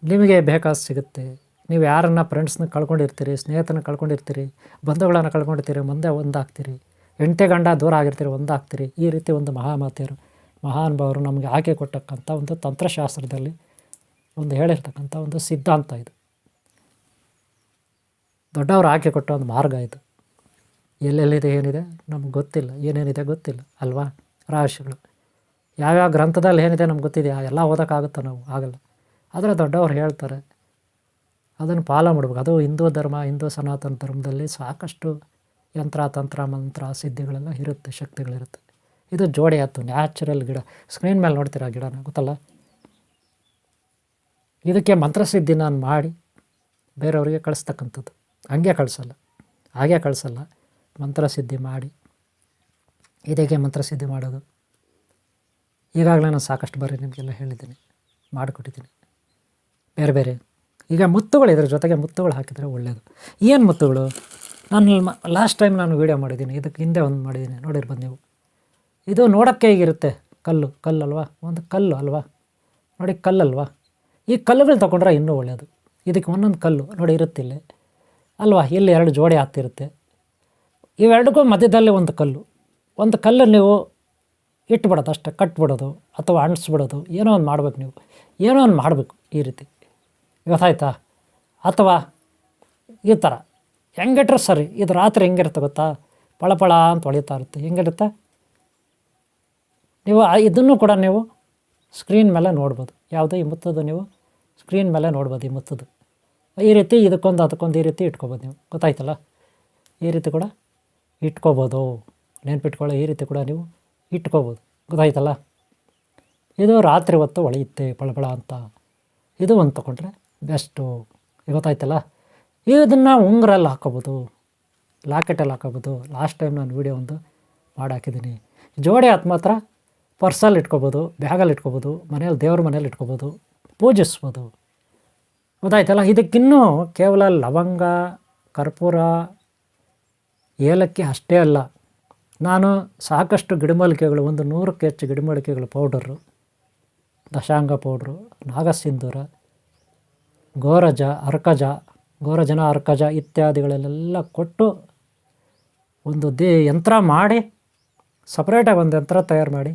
ನಿಮಗೆ ಬೇಕಾದ ಸಿಗುತ್ತೆ. ನೀವು ಯಾರನ್ನ ಫ್ರೆಂಡ್ಸ್ನ ಕಳ್ಕೊಂಡಿರ್ತೀರಿ, ಸ್ನೇಹಿತರನ್ನ ಕಳ್ಕೊಂಡಿರ್ತೀರಿ, ಬಂಧುಗಳನ್ನು ಕಳ್ಕೊಂಡಿರ್ತೀರಿ, ಮುಂದೆ ಒಂದಾಗ್ತೀರಿ, ಹೆಂಡತಿ ಗಂಡ ದೂರ ಆಗಿರ್ತೀರಿ, ಒಂದಾಗ್ತೀರಿ. ಈ ರೀತಿ ಒಂದು ಮಹಾಮಾತೆಯರು, ಮಹಾನುಭಾವರು ನಮಗೆ ಆಕೆ ಕೊಟ್ಟಕ್ಕಂಥ ಒಂದು ತಂತ್ರಶಾಸ್ತ್ರದಲ್ಲಿ ಒಂದು ಹೇಳಿರ್ತಕ್ಕಂಥ ಒಂದು ಸಿದ್ಧಾಂತ ಇದು. ದೊಡ್ಡವರು ಆಕೆ ಕೊಟ್ಟ ಒಂದು ಮಾರ್ಗ ಇದು. ಎಲ್ಲೆಲ್ಲಿದೆ ಏನಿದೆ ನಮ್ಗೆ ಗೊತ್ತಿಲ್ಲ, ಏನೇನಿದೆ ಗೊತ್ತಿಲ್ಲ ಅಲ್ವಾ? ರಹಸ್ಯಗಳು ಯಾವ್ಯಾವ ಗ್ರಂಥದಲ್ಲಿ ಏನಿದೆ ನಮ್ಗೆ ಗೊತ್ತಿದೆಯಾ? ಎಲ್ಲ ಓದೋಕ್ಕಾಗುತ್ತಾ? ನಾವು ಆಗಲ್ಲ. ಆದರೆ ದೊಡ್ಡವ್ರು ಹೇಳ್ತಾರೆ, ಅದನ್ನು ಫಾಲೋ ಮಾಡಬೇಕು. ಅದು ಹಿಂದೂ ಸನಾತನ ಧರ್ಮದಲ್ಲಿ ಸಾಕಷ್ಟು ಯಂತ್ರ, ತಂತ್ರ, ಮಂತ್ರ, ಸಿದ್ಧಿಗಳೆಲ್ಲ ಇರುತ್ತೆ, ಶಕ್ತಿಗಳಿರುತ್ತೆ. ಇದು ಜೋಡಿ ಆಯ್ತು, ನ್ಯಾಚುರಲ್ ಗಿಡ. ಸ್ಕ್ರೀನ್ ಮೇಲೆ ನೋಡ್ತೀರಾ ಗಿಡನ, ಗೊತ್ತಲ್ಲ? ಇದಕ್ಕೆ ಮಂತ್ರಸಿದ್ಧಿ ನಾನು ಮಾಡಿ ಬೇರೆಯವರಿಗೆ ಕಳಿಸ್ತಕ್ಕಂಥದ್ದು. ಹಾಗೆ ಕಳಿಸಲ್ಲ, ಮಂತ್ರಸಿದ್ಧಿ ಮಾಡಿ. ಇದಕ್ಕೆ ಮಂತ್ರಸಿದ್ಧಿ ಮಾಡೋದು ಈಗಾಗಲೇ ನಾನು ಸಾಕಷ್ಟು ಬಾರಿ ನಿಮಗೆಲ್ಲ ಹೇಳಿದ್ದೀನಿ, ಮಾಡಿಕೊಟ್ಟಿದ್ದೀನಿ. ಬೇರೆ ಈಗ ಮುತ್ತುಗಳು, ಇದ್ರ ಜೊತೆಗೆ ಮುತ್ತುಗಳು ಹಾಕಿದರೆ ಒಳ್ಳೆಯದು. ಏನು ಮುತ್ತುಗಳು? ನಾನು ಲಾಸ್ಟ್ ಟೈಮ್ ನಾನು ವೀಡಿಯೋ ಮಾಡಿದ್ದೀನಿ, ಇದಕ್ಕೆ ಹಿಂದೆ ಒಂದು ಮಾಡಿದ್ದೀನಿ, ನೋಡಿರ್ಬೋದು ನೀವು. ಇದು ನೋಡೋಕ್ಕೆ ಹೀಗಿರುತ್ತೆ, ಕಲ್ಲಲ್ವಾ? ಒಂದು ಕಲ್ಲು ಅಲ್ವಾ? ನೋಡಿ, ಕಲ್ಲಲ್ವಾ? ಈ ಕಲ್ಲುಗಳು ತೊಗೊಂಡ್ರೆ ಇನ್ನೂ ಒಳ್ಳೆಯದು. ಇದಕ್ಕೆ ಒಂದೊಂದು ಕಲ್ಲು ನೋಡಿ ಇರುತ್ತಿಲ್ಲ ಅಲ್ವಾ? ಇಲ್ಲಿ ಎರಡು ಜೋಡಿ ಆಗ್ತಿರುತ್ತೆ. ಇವೆರಡಿಗೂ ಮಧ್ಯದಲ್ಲಿ ಒಂದು ಕಲ್ಲು ನೀವು ಇಟ್ಬಿಡೋದು ಅಷ್ಟೇ, ಕಟ್ಬಿಡೋದು ಅಥವಾ ಅಂಟಿಸ್ಬಿಡೋದು, ಏನೋ ಒಂದು ಮಾಡಬೇಕು. ನೀವು ಏನೋ ಒಂದು ಮಾಡಬೇಕು ಈ ರೀತಿ, ಗೊತ್ತಾಯ್ತಾ? ಅಥವಾ ಈ ಥರ ಹೆಂಗಿಟ್ರೆ ಸರಿ. ಇದು ರಾತ್ರಿ ಹೆಂಗಿರುತ್ತೆ ಗೊತ್ತಾ? ಪಳ ಅಂತ ಹೊಳಿತಾ ಇರುತ್ತೆ. ಹೆಂಗಿರುತ್ತೆ ನೀವು ಇದನ್ನು ಕೂಡ ನೀವು ಸ್ಕ್ರೀನ್ ಮೇಲೆ ನೋಡ್ಬೋದು. ಯಾವುದು ಈ ಮುತ್ತದು ನೀವು ಸ್ಕ್ರೀನ್ ಮೇಲೆ ನೋಡ್ಬೋದು. ಈ ಮುತ್ತದು ಈ ರೀತಿ ಅದಕ್ಕೊಂದು ಈ ರೀತಿ ಇಟ್ಕೊಬೋದು ನೀವು, ಗೊತ್ತಾಯ್ತಲ್ಲ? ಈ ರೀತಿ ಕೂಡ ಇಟ್ಕೋಬೋದು, ನೆನ್ಪಿಟ್ಕೊಳ್ಳೋ. ಈ ರೀತಿ ಕೂಡ ನೀವು ಇಟ್ಕೋಬೋದು, ಗೊತ್ತಾಯ್ತಲ್ಲ? ಇದು ರಾತ್ರಿ ಹೊತ್ತು ಹೊಳೆಯುತ್ತೆ ಪಳಪಳ ಅಂತ. ಇದು ಒಂದು ತೊಗೊಂಡ್ರೆ ಬೆಸ್ಟು, ಗೊತ್ತಾಯ್ತಲ್ಲ? ಇದನ್ನು ಉಂಗುರಲ್ಲಿ ಹಾಕ್ಕೋಬೋದು, ಲಾಕೆಟಲ್ಲಿ ಹಾಕೋಬೋದು. ಲಾಸ್ಟ್ ಟೈಮ್ ನಾನು ವೀಡಿಯೋ ಒಂದು ಮಾಡಿ ಹಾಕಿದ್ದೀನಿ. ಜೋಡಿ ಆತ ಮಾತ್ರ ಪರ್ಸಲ್ಲಿ ಇಟ್ಕೋಬೋದು, ಬ್ಯಾಗಲ್ಲಿ ಇಟ್ಕೋಬೋದು, ದೇವ್ರ ಮನೇಲಿ ಇಟ್ಕೋಬೋದು, ಪೂಜಿಸ್ಬೋದು, ಗೊತ್ತಾಯ್ತಲ್ಲ? ಇದಕ್ಕಿನ್ನೂ ಕೇವಲ ಲವಂಗ, ಕರ್ಪೂರ, ಏಲಕ್ಕಿ ಅಷ್ಟೇ ಅಲ್ಲ. ನಾನು ಸಾಕಷ್ಟು ಗಿಡಮೂಲಿಕೆಗಳು, 100ಕ್ಕೆ ಹೆಚ್ಚು ಗಿಡಮೂಲಿಕೆಗಳು ಪೌಡರು, ದಶಾಂಗ ಪೌಡ್ರು, ನಾಗಸಿಂಧೂರ, ಗೋರಜನ ಅರ್ಕಜ ಇತ್ಯಾದಿಗಳಲ್ಲೆಲ್ಲ ಕೊಟ್ಟು ಒಂದು ಯಂತ್ರ ಮಾಡಿ, ಸಪ್ರೇಟಾಗಿ ಒಂದು ಯಂತ್ರ ತಯಾರು ಮಾಡಿ,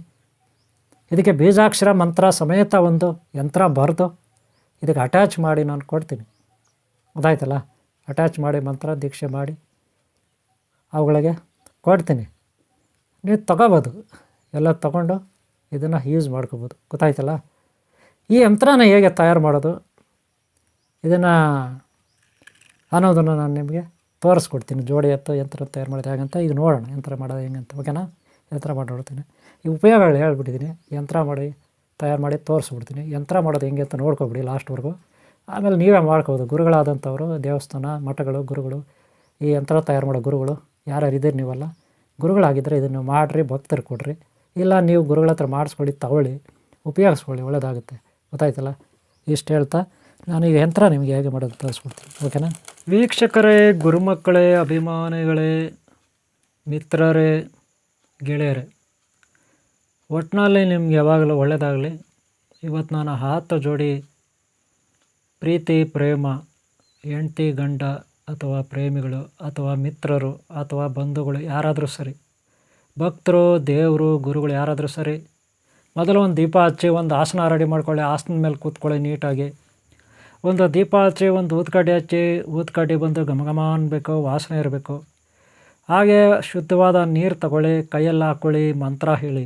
ಇದಕ್ಕೆ ಬೀಜಾಕ್ಷರ ಮಂತ್ರ ಸಮೇತ ಒಂದು ಯಂತ್ರ ಬರೆದು ಇದಕ್ಕೆ ಅಟ್ಯಾಚ್ ಮಾಡಿ ನಾನು ಕೊಡ್ತೀನಿ, ಗೊತ್ತಾಯ್ತಲ್ಲ? ಅಟ್ಯಾಚ್ ಮಾಡಿ ಮಂತ್ರ ದೀಕ್ಷೆ ಮಾಡಿ ಅವುಗಳಿಗೆ ಕೊಡ್ತೀನಿ. ನೀವು ತೊಗೋಬೋದು, ಎಲ್ಲ ತೊಗೊಂಡು ಇದನ್ನು ಯೂಸ್ ಮಾಡ್ಕೋಬೋದು, ಗೊತ್ತಾಯ್ತಲ್ಲ? ಈ ಯಂತ್ರನ ಹೇಗೆ ತಯಾರು ಮಾಡೋದು ಇದನ್ನು ಅನ್ನೋದನ್ನು ನಾನು ನಿಮಗೆ ತೋರಿಸ್ಕೊಡ್ತೀನಿ. ಜೋಡಿ ಎತ್ತು ಯಂತ್ರ ತಯಾರು ಮಾಡೋದು ಹೇಗಂತ ಈಗ ನೋಡೋಣ. ಯಂತ್ರ ಮಾಡೋದು ಹೆಂಗಂತ, ಓಕೆನಾ? ಯಂತ್ರ ಮಾಡಿ ನೋಡ್ತೀನಿ. ಈ ಉಪಯೋಗಗಳು ಹೇಳ್ಬಿಟ್ಟಿದ್ದೀನಿ. ಯಂತ್ರ ಮಾಡಿ ತಯಾರು ಮಾಡಿ ತೋರಿಸ್ಬಿಡ್ತೀನಿ. ಯಂತ್ರ ಮಾಡೋದು ಹೆಂಗೆ ಅಂತ ನೋಡ್ಕೊಬಿಡಿ ಲಾಸ್ಟ್ವರೆಗೂ. ಆಮೇಲೆ ನೀವೇ ಮಾಡ್ಕೋಬೋದು. ಗುರುಗಳಾದಂಥವರು ದೇವಸ್ಥಾನ, ಮಠಗಳು, ಗುರುಗಳು, ಈ ಯಂತ್ರ ತಯಾರು ಮಾಡೋ ಗುರುಗಳು ಯಾರ್ಯಾರು ಇದ್ದೀರಿ ನೀವೆಲ್ಲ ಗುರುಗಳಾಗಿದ್ದರೆ ಇದನ್ನು ಮಾಡಿರಿ, ಭಕ್ತರು ಕೊಡಿರಿ. ಇಲ್ಲ ನೀವು ಗುರುಗಳ ಹತ್ರ ಮಾಡಿಸ್ಕೊಳ್ಳಿ, ತಗೊಳ್ಳಿ, ಉಪಯೋಗಿಸ್ಕೊಳ್ಳಿ, ಒಳ್ಳೆಯದಾಗುತ್ತೆ. ಗೊತ್ತಾಯ್ತಲ್ಲ? ಇಷ್ಟು ಹೇಳ್ತಾ ನಾನೀಗ ಯಂತ್ರ ನಿಮಗೆ ಹೇಗೆ ಮಾಡೋದು ತೋರಿಸ್ಕೊಡ್ತೀನಿ. ಓಕೆನಾ ವೀಕ್ಷಕರೇ, ಗುರುಮಕ್ಕಳೇ, ಅಭಿಮಾನಿಗಳೇ, ಮಿತ್ರರೇ, ಗೆಳೆಯರೇ, ಒಟ್ಟಿನಲ್ಲಿ ನಿಮ್ಗೆ ಯಾವಾಗಲೂ ಒಳ್ಳೆಯದಾಗಲಿ. ಇವತ್ತು ನಾನು 10 ಜೋಡಿ ಪ್ರೀತಿ ಪ್ರೇಮ ಹೆಂಡತಿ ಗಂಡ ಅಥವಾ ಪ್ರೇಮಿಗಳು ಅಥವಾ ಮಿತ್ರರು ಅಥವಾ ಬಂಧುಗಳು ಯಾರಾದರೂ ಸರಿ, ಭಕ್ತರು, ದೇವರು, ಗುರುಗಳು ಯಾರಾದರೂ ಸರಿ, ಮೊದಲು ಒಂದು ದೀಪ ಹಚ್ಚಿ ಒಂದು ಆಸನ ರೆಡಿ ಮಾಡ್ಕೊಳ್ಳಿ. ಆಸನದ ಮೇಲೆ ಕೂತ್ಕೊಳ್ಳಿ ನೀಟಾಗಿ. ಒಂದು ದೀಪ ಹಚ್ಚಿ ಒಂದು ಊದ್ಕಡ್ಡಿ ಹಚ್ಚಿ, ಊದ್ಕಡ್ಡಿ ಬಂದು ಘಮ ಅನ್ನಬೇಕು, ವಾಸನೆ ಇರಬೇಕು. ಹಾಗೆ ಶುದ್ಧವಾದ ನೀರು ತಗೊಳ್ಳಿ, ಕೈಯಲ್ಲಿ ಹಾಕ್ಕೊಳ್ಳಿ, ಮಂತ್ರ ಹೇಳಿ.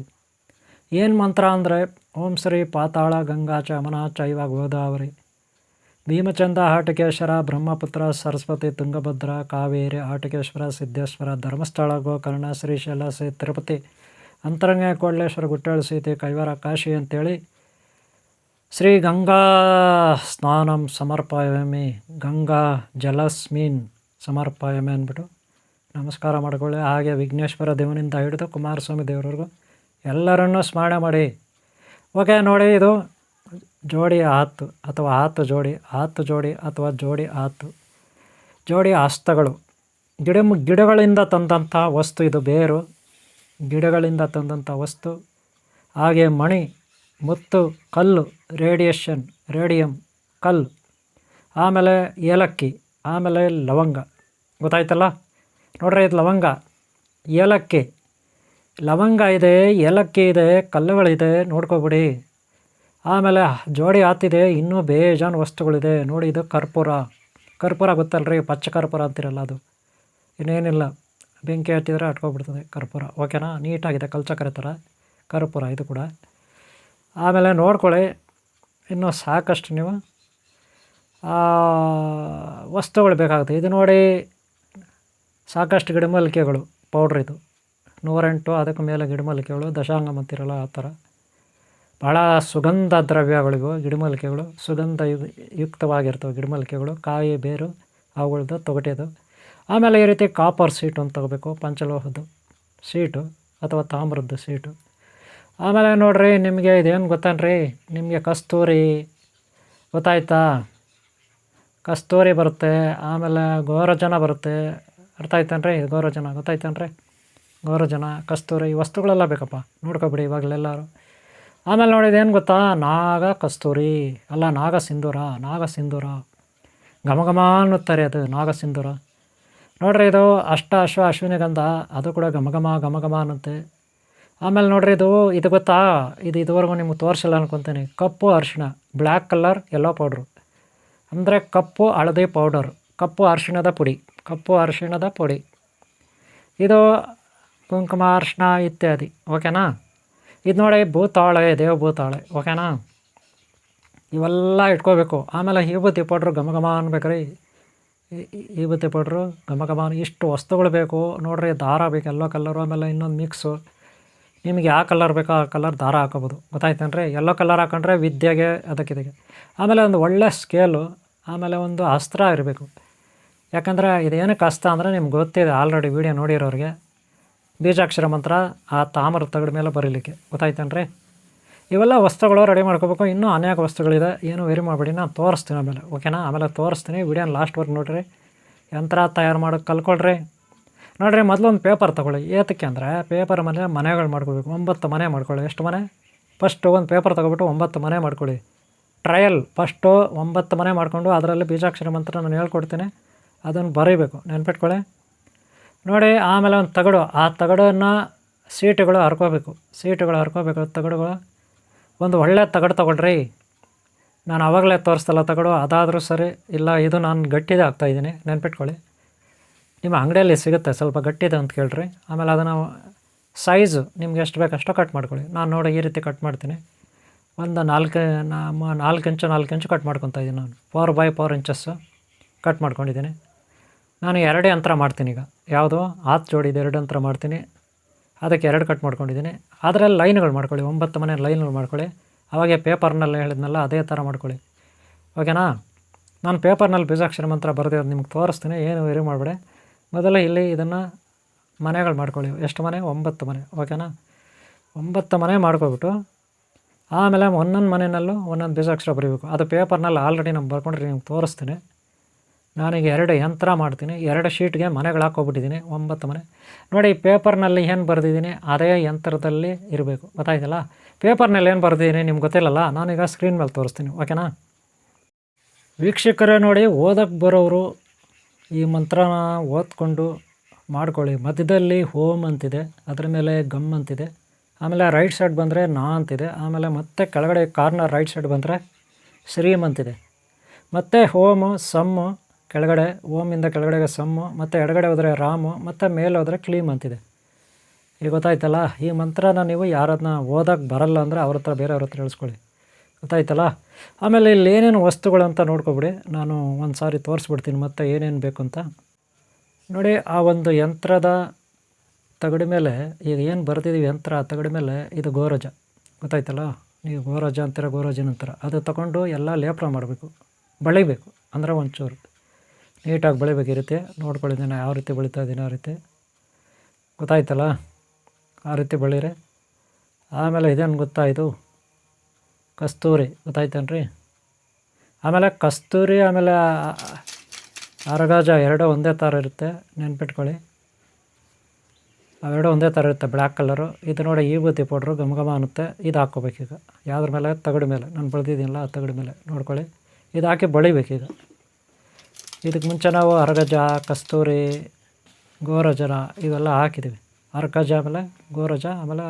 ಏನು ಮಂತ್ರ ಅಂದರೆ ಓಂ ಶ್ರೀ ಪಾತಾಳ ಗಂಗಾ ಚಮನ ಚೈವ ಗೋದಾವರಿ ಭೀಮಚಂದ ಆಟಕೇಶ್ವರ ಬ್ರಹ್ಮಪುತ್ರ ಸರಸ್ವತಿ ತುಂಗಭದ್ರ ಕಾವೇರಿ ಆಟಕೇಶ್ವರ ಸಿದ್ದೇಶ್ವರ ಧರ್ಮಸ್ಥಳ ಗೋಕರ್ಣ ಶ್ರೀಶೈಲ ತಿರುಪತಿ ಅಂತರಂಗ ಕೋಡ್ಲೇಶ್ವರ ಗುಟ್ಟೇಳು ಸೀತೆ ಕೈವಾರ ಕಾಶಿ ಅಂತೇಳಿ ಶ್ರೀ ಗಂಗಾ ಸ್ನಾನಂ ಸಮರ್ಪಯಾಮಿ, ಗಂಗಾ ಜಲಸ್ಮಿನ್ ಸಮರ್ಪಯಾಮಿ ಅಂದ್ಬಿಟ್ಟು ನಮಸ್ಕಾರ ಮಾಡ್ಕೊಳ್ಳಿ. ಹಾಗೆ ವಿಘ್ನೇಶ್ವರ ದೇವನಿಂದ ಹಿಡಿದು ಕುಮಾರಸ್ವಾಮಿ ದೇವರವರೆಗೂ ಎಲ್ಲರನ್ನೂ ಸ್ಮರಣೆ ಮಾಡಿ. ಓಕೆ ನೋಡಿ, ಇದು ಜೋಡಿ 10 ಅಥವಾ 10 ಜೋಡಿ, 10 ಜೋಡಿ ಅಥವಾ ಜೋಡಿ 10 ಜೋಡಿ ಹಸ್ತಗಳು. ಗಿಡಗಳಿಂದ ತಂದಂಥ ವಸ್ತು ಇದು. ಬೇರು ಗಿಡಗಳಿಂದ ತಂದಂಥ ವಸ್ತು. ಹಾಗೆ ಮಣಿ, ಮುತ್ತು, ಕಲ್ಲು, ರೇಡಿಯಂ ಕಲ್ಲು, ಆಮೇಲೆ ಏಲಕ್ಕಿ, ಆಮೇಲೆ ಲವಂಗ. ಗೊತ್ತಾಯ್ತಲ್ಲ? ನೋಡ್ರಿ, ಇದು ಲವಂಗ, ಏಲಕ್ಕಿ, ಲವಂಗ ಇದೆ, ಏಲಕ್ಕಿ ಇದೆ, ಕಲ್ಲುಗಳಿದೆ, ನೋಡ್ಕೊಬಿಡಿ. ಆಮೇಲೆ ಜೋಡಿ 10 ಇದೆ, ಇನ್ನೂ ಬೇಜಾನ್ ವಸ್ತುಗಳಿದೆ ನೋಡಿ. ಇದು ಕರ್ಪೂರ ಗೊತ್ತಲ್ರಿ, ಪಚ್ಚ ಕರ್ಪೂರ ಅಂತಿರಲ್ಲ ಅದು. ಇನ್ನೇನಿಲ್ಲ, ಬೆಂಕಿ ಹಚ್ಚಿದ್ರೆ ಹಟ್ಕೊಬಿಡ್ತದೆ ಕರ್ಪೂರ. ಓಕೆನಾ? ನೀಟಾಗಿದೆ, ಕಲ್ಚಕ್ಕರೆ ಥರ ಕರ್ಪೂರ ಇದು ಕೂಡ. ಆಮೇಲೆ ನೋಡ್ಕೊಳ್ಳಿ, ಇನ್ನೂ ಸಾಕಷ್ಟು ನೀವು ವಸ್ತುಗಳು ಬೇಕಾಗುತ್ತೆ. ಇದು ನೋಡಿ, ಸಾಕಷ್ಟು ಗಿಡಮೂಲಿಕೆಗಳು ಪೌಡ್ರ್. ಇದು 108 ಅದಕ್ಕೆ ಮೇಲೆ ಗಿಡಮೂಲಿಕೆಗಳು, ದಶಾಂಗಮ್ ಅಂತಿರಲ್ಲ ಆ ಥರ. ಭಾಳ ಸುಗಂಧ ದ್ರವ್ಯಗಳಿಗೂ ಗಿಡಮೂಲಿಕೆಗಳು, ಸುಗಂಧ ಯುಕ್ತವಾಗಿರ್ತವೆ ಗಿಡಮೂಲಿಕೆಗಳು. ಕಾಯಿ, ಬೇರು ಅವುಗಳದ್ದು ತೊಗಟೆದು. ಆಮೇಲೆ ಈ ರೀತಿ ಕಾಪರ್ ಸೀಟು ಅಂತ ತಗೋಬೇಕು, ಪಂಚಲೋಹದ್ದು ಸೀಟು ಅಥವಾ ತಾಮ್ರದ್ದು ಸೀಟು. ಆಮೇಲೆ ನೋಡಿರಿ, ನಿಮಗೆ ಇದೇನು ಗೊತ್ತೇನ್ರಿ, ನಿಮಗೆ ಕಸ್ತೂರಿ ಗೊತ್ತಾಯ್ತಾ? ಕಸ್ತೂರಿ ಬರುತ್ತೆ. ಆಮೇಲೆ ಗೋರೋಚನ ಬರುತ್ತೆ. ಅರ್ಥ ಆಯ್ತೇನ್ರಿ? ಗೋರೋಚನ ಗೊತ್ತಾಯ್ತೇನ್ರಿ? ಗೋರೋಚನ, ಕಸ್ತೂರಿ, ಈ ವಸ್ತುಗಳೆಲ್ಲ ಬೇಕಪ್ಪ, ನೋಡ್ಕೊಬಿಡಿ ಇವಾಗಲೆಲ್ಲರೂ. ಆಮೇಲೆ ನೋಡಿದೇನು ಗೊತ್ತಾ? ನಾಗ ಕಸ್ತೂರಿ ಅಲ್ಲ, ನಾಗ ಸಿಂಧೂರ ಘಮ ಅನ್ನುತ್ತಾರೆ, ಅದು ನಾಗ ಸಿಂಧೂರ. ನೋಡ್ರಿ, ಇದು ಅಶ್ವಿನಿ ಗಂಧ, ಅದು ಕೂಡ ಘಮ ಅನ್ನುತ್ತೆ. ಆಮೇಲೆ ನೋಡ್ರಿ, ಇದು ಗೊತ್ತಾ? ಇದುವರೆಗೂ ನಿಮ್ಗೆ ತೋರಿಸಿಲ್ಲ ಅನ್ಕೊತೀನಿ. ಕಪ್ಪು ಅರಿಶಿಣ, ಬ್ಲ್ಯಾಕ್ ಕಲರ್ ಯೆಲ್ಲೋ ಪೌಡ್ರು, ಅಂದರೆ ಕಪ್ಪು ಹಳದಿ ಪೌಡರ್, ಕಪ್ಪು ಅರಿಶಿಣದ ಪುಡಿ. ಇದು ಕುಂಕುಮ, ಅರಿಶಿಣ ಇತ್ಯಾದಿ. ಓಕೆನಾ? ಇದು ನೋಡಿ, ದೇವಭೂತಾಳೆ. ಓಕೆನಾ? ಇವೆಲ್ಲ ಇಟ್ಕೋಬೇಕು. ಆಮೇಲೆ ವಿಭೂತಿ ಪೌಡ್ರು ಘಮ ಅನ್ಬೇಕ್ರಿ. ವಿಭೂತಿ ಪೌಡ್ರು ಘಮ ಇಷ್ಟು ವಸ್ತುಗಳು ಬೇಕು. ನೋಡಿರಿ, ದಾರ ಬೇಕು, ಯೆಲ್ಲೋ ಕಲ್ಲರು. ಆಮೇಲೆ ಇನ್ನೊಂದು ಮಿಕ್ಸು, ನಿಮಗೆ ಯಾವ ಕಲರ್ ಬೇಕೋ ಆ ಕಲರ್ ದಾರ ಹಾಕೋಬೋದು. ಗೊತ್ತಾಯ್ತೇನ್ರಿ? ಯೆಲ್ಲೋ ಕಲರ್ ಹಾಕೊಂಡ್ರೆ ವಿದ್ಯೆಗೆ ಅದಕ್ಕಿದೆಗೆ. ಆಮೇಲೆ ಒಂದು ಒಳ್ಳೆ ಸ್ಕೇಲು, ಆಮೇಲೆ ಒಂದು ಅಸ್ತ್ರ ಇರಬೇಕು. ಯಾಕಂದರೆ ಇದೇನಕ್ಕೆ ಅಸ್ತ್ರ ಅಂದರೆ ನಿಮ್ಗೆ ಗೊತ್ತಿದೆ ಆಲ್ರೆಡಿ, ವೀಡಿಯೋ ನೋಡಿರೋರಿಗೆ. ಬೀಜಾಕ್ಷರ ಮಂತ್ರ ಆ ತಾಮ್ರ ತಗಡ ಮೇಲೆ ಬರೀಲಿಕ್ಕೆ. ಗೊತ್ತಾಯ್ತೇನ್ರಿ? ಇವೆಲ್ಲ ವಸ್ತುಗಳು ರೆಡಿ ಮಾಡ್ಕೋಬೇಕು. ಇನ್ನೂ ಅನೇಕ ವಸ್ತುಗಳಿದೆ, ಏನು ವೆರಿ ಮಾಡಬೇಡಿ, ನಾನು ತೋರಿಸ್ತೀನಿ ಆಮೇಲೆ. ಓಕೆನಾ? ಆಮೇಲೆ ತೋರಿಸ್ತೀನಿ, ವಿಡಿಯೋನ ಲಾಸ್ಟ್ವರೆಗೆ ನೋಡಿರಿ. ಯಂತ್ರ ತಯಾರು ಮಾಡೋಕ್ಕೆ ಕಲ್ಕೊಳ್ರಿ. ನೋಡಿರಿ, ಮೊದಲು ಒಂದು ಪೇಪರ್ ತೊಗೊಳ್ಳಿ. ಏತಕ್ಕೆ ಅಂದರೆ ಪೇಪರ್ ಮೇಲೆ ಮನೆಗಳು ಮಾಡ್ಕೋಬೇಕು. 9 ಮನೆ ಮಾಡ್ಕೊಳ್ಳಿ. ಎಷ್ಟು ಮನೆ? ಫಸ್ಟು ಒಂದು ಪೇಪರ್ ತೊಗೊಬಿಟ್ಟು 9 ಮನೆ ಮಾಡ್ಕೊಳ್ಳಿ. ಟ್ರಯಲ್ ಫಸ್ಟು 9 ಮನೆ ಮಾಡಿಕೊಂಡು ಅದರಲ್ಲಿ ಬೀಜಾಕ್ಷರ ಮಂತ್ರ ನಾನು ಹೇಳ್ಕೊಡ್ತೀನಿ, ಅದನ್ನು ಬರೀಬೇಕು, ನೆನ್ಪಿಟ್ಕೊಳ್ಳಿ. ನೋಡಿ, ಆಮೇಲೆ ಒಂದು ತಗಡು, ಆ ತಗಡನ್ನು ಸೀಟುಗಳು ಹರ್ಕೋಬೇಕು. ತಗಡುಗಳು ಒಂದು ಒಳ್ಳೆ ತಗಡು ತೊಗೊಳ್ರಿ. ನಾನು ಆವಾಗಲೇ ತೋರಿಸ್ತಲ್ಲ ತಗಡು, ಅದಾದರೂ ಸರಿ. ಇಲ್ಲ, ಇದು ನಾನು ಗಟ್ಟಿದೆ ಹಾಕ್ತಾಯಿದ್ದೀನಿ, ನೆನ್ಪಿಟ್ಕೊಳ್ಳಿ. ನಿಮ್ಮ ಅಂಗಡಿಯಲ್ಲಿ ಸಿಗುತ್ತೆ, ಸ್ವಲ್ಪ ಗಟ್ಟಿದೆ ಅಂತ ಕೇಳ್ರಿ. ಆಮೇಲೆ ಅದನ್ನು ಸೈಜು ನಿಮ್ಗೆ ಎಷ್ಟು ಬೇಕು ಅಷ್ಟು ಕಟ್ ಮಾಡ್ಕೊಳ್ಳಿ. ನಾನು ನೋಡಿ ಈ ರೀತಿ ಕಟ್ ಮಾಡ್ತೀನಿ. ಒಂದು 4 ಇಂಚು ಕಟ್ ಮಾಡ್ಕೊತಾ ಇದ್ದೀನಿ ನಾನು. 4x4 ಇಂಚಸ್ಸು ಕಟ್ ಮಾಡ್ಕೊಂಡಿದ್ದೀನಿ. ನಾನು 2 ಯಂತ್ರ ಮಾಡ್ತೀನಿ ಈಗ. ಯಾವುದು? 10 ಜೋಡಿದು 2 ಯಂತ್ರ ಮಾಡ್ತೀನಿ. ಅದಕ್ಕೆ 2 ಕಟ್ ಮಾಡ್ಕೊಂಡಿದ್ದೀನಿ. ಅದರಲ್ಲಿ ಲೈನ್ಗಳು ಮಾಡ್ಕೊಳ್ಳಿ, 9 ಮನೆ ಲೈನ್ಗಳು ಮಾಡ್ಕೊಳ್ಳಿ. ಅವಾಗೆ ಪೇಪರ್ನಲ್ಲಿ ಹೇಳಿದ್ನಲ್ಲ ಅದೇ ಥರ ಮಾಡ್ಕೊಳ್ಳಿ. ಓಕೆನಾ? ನಾನು ಪೇಪರ್ನಲ್ಲಿ ಬೀಜಾಕ್ಷರ ಮಂತ್ರ ಬರೆದಿರೋದು ನಿಮ್ಗೆ ತೋರಿಸ್ತೀನಿ, ಏನು ವೆರಿ ಮಾಡಬೇಡಿ. ಮೊದಲು ಇಲ್ಲಿ ಇದನ್ನು ಮನೆಗಳು ಮಾಡ್ಕೊಳ್ಳಿ. ಎಷ್ಟು ಮನೆ? 9 ಮನೆ, ಓಕೆನಾ? 9 ಮನೆ ಮಾಡ್ಕೊಬಿಟ್ಟು ಆಮೇಲೆ ಒಂದೊಂದು ಮನೆಯಲ್ಲೂ ಒಂದೊಂದು ಬೀಜಾಕ್ಷರ ಬರೀಬೇಕು. ಅದು ಪೇಪರ್ನಲ್ಲಿ ಆಲ್ರೆಡಿ ನಾನು ಬರ್ಕೊಂಡ್ರೆ ನಿಮ್ಗೆ ತೋರಿಸ್ತೀನಿ. ನಾನೀಗ 2 ಯಂತ್ರ ಮಾಡ್ತೀನಿ, 2 ಶೀಟ್ಗೆ ಮನೆಗಳು ಹಾಕ್ಕೊಬಿಟ್ಟಿದ್ದೀನಿ, 9 ಮನೆ. ನೋಡಿ, ಪೇಪರ್ನಲ್ಲಿ ಏನು ಬರೆದಿದ್ದೀನಿ ಅದೇ ಯಂತ್ರದಲ್ಲಿ ಇರಬೇಕು, ಗೊತ್ತಾಯ್ತಲ್ಲ? ಪೇಪರ್ನಲ್ಲಿ ಏನು ಬರೆದಿದ್ದೀನಿ ನಿಮ್ಗೆ ಗೊತ್ತಿಲ್ಲಲ್ಲ, ನಾನೀಗ ಸ್ಕ್ರೀನ್ ಮೇಲೆ ತೋರಿಸ್ತೀನಿ, ಓಕೆನಾ? ವೀಕ್ಷಕರೇ ನೋಡಿ, ಓದಕ್ಕೆ ಬರೋರು ಈ ಮಂತ್ರನ ಓದ್ಕೊಂಡು ಮಾಡ್ಕೊಳ್ಳಿ. ಮಧ್ಯದಲ್ಲಿ ಓಂ ಅಂತಿದೆ, ಅದ್ರ ಮೇಲೆ ಗಮ್ ಅಂತಿದೆ, ಆಮೇಲೆ ರೈಟ್ ಸೈಡ್ ಬಂದರೆ ನಾ ಅಂತಿದೆ, ಆಮೇಲೆ ಮತ್ತೆ ಕೆಳಗಡೆ ಕಾರ್ನರ್ ರೈಟ್ ಸೈಡ್ ಬಂದರೆ ಶ್ರೀಮ್ ಅಂತಿದೆ, ಮತ್ತು ಓಮು ಸಮ್ಮು ಕೆಳಗಡೆ, ಓಮಿಂದ ಕೆಳಗಡೆಗೆ ಸಮ್ಮು, ಮತ್ತು ಎಡಗಡೆ ಹೋದರೆ ರಾಮು, ಮತ್ತು ಮೇಲೆ ಹೋದರೆ ಕ್ಲೀಮ್ ಅಂತಿದೆ. ಈಗ ಗೊತ್ತಾಯ್ತಲ್ಲ? ಈ ಮಂತ್ರನ ನೀವು ಯಾರದನ್ನ ಓದಕ್ಕೆ ಬರಲ್ಲ ಅಂದರೆ ಅವ್ರ ಹತ್ರ, ಬೇರೆಯವ್ರ ಹತ್ರ ಹೇಳಿಸ್ಕೊಳ್ಳಿ, ಗೊತ್ತಾಯ್ತಲ್ಲ? ಆಮೇಲೆ ಇಲ್ಲಿ ಏನೇನು ವಸ್ತುಗಳು ಅಂತ ನೋಡ್ಕೊಬಿಡಿ, ನಾನು ಒಂದು ಸಾರಿ ತೋರಿಸ್ಬಿಡ್ತೀನಿ ಮತ್ತೆ ಏನೇನು ಬೇಕು ಅಂತ. ನೋಡಿ, ಆ ಒಂದು ಯಂತ್ರದ ತಗಡಿ ಮೇಲೆ ಈಗ ಏನು ಬರ್ತಿದ್ದೀವಿ ಯಂತ್ರ ತಗಡಿ ಮೇಲೆ, ಇದು ಗೋರಜ, ಗೊತ್ತಾಯ್ತಲ್ಲ? ನೀವು ಗೋರಜ ಅಂತೀರ, ಗೋರಜನ ಅಂತೀರ. ಅದು ತಗೊಂಡು ಎಲ್ಲ ಲೇಪನ ಮಾಡಬೇಕು, ಬಳಿಬೇಕು, ಅಂದರೆ ಒಂಚೂರು ನೀಟಾಗಿ ಬಳಿಬೇಕಿರುತ್ತೆ. ನೋಡ್ಕೊಳ್ಳಿದ್ದೀನಿ ಯಾವ ರೀತಿ ಬಳಿತಾ ಇದ್ದೀನಿ, ಆ ರೀತಿ, ಗೊತ್ತಾಯ್ತಲ್ಲ? ಆ ರೀತಿ ಬಳಿರಿ. ಆಮೇಲೆ ಇದೇನು ಗೊತ್ತಾಯಿತು? ಕಸ್ತೂರಿ, ಗೊತ್ತಾಯ್ತೇನ್ರಿ? ಆಮೇಲೆ ಕಸ್ತೂರಿ ಆಮೇಲೆ ಅರಗಾಜ ಎರಡೂ ಒಂದೇ ಥರ ಇರುತ್ತೆ, ನೆನ್ಪಿಟ್ಕೊಳ್ಳಿ. ಅವೆರಡೂ ಒಂದೇ ಥರ ಇರುತ್ತೆ, ಬ್ಲ್ಯಾಕ್ ಕಲರು. ಇದು ನೋಡಿ, ವಿಭೂತಿ ಪೌಡ್ರು ಘಮ ಘಮ ಅನ್ನುತ್ತೆ. ಇದು ಹಾಕ್ಕೋಬೇಕೀಗ ಯಾವುದ್ರ ಮೇಲೆ? ತಗಡು ಮೇಲೆ, ನಾನು ಬಳ್ದಿದ್ದೀನಲ್ಲ ಆ ತಗಡು ಮೇಲೆ, ನೋಡ್ಕೊಳ್ಳಿ. ಇದು ಹಾಕಿ ಬಳಿಬೇಕೀಗ. ಇದಕ್ಕೆ ಮುಂಚೆ ನಾವು ಅರಗಜ, ಕಸ್ತೂರಿ, ಗೋರಜನ ಇವೆಲ್ಲ ಹಾಕಿದ್ದೀವಿ. ಅರಗಜ ಆಮೇಲೆ ಗೋರಜ ಆಮೇಲೆ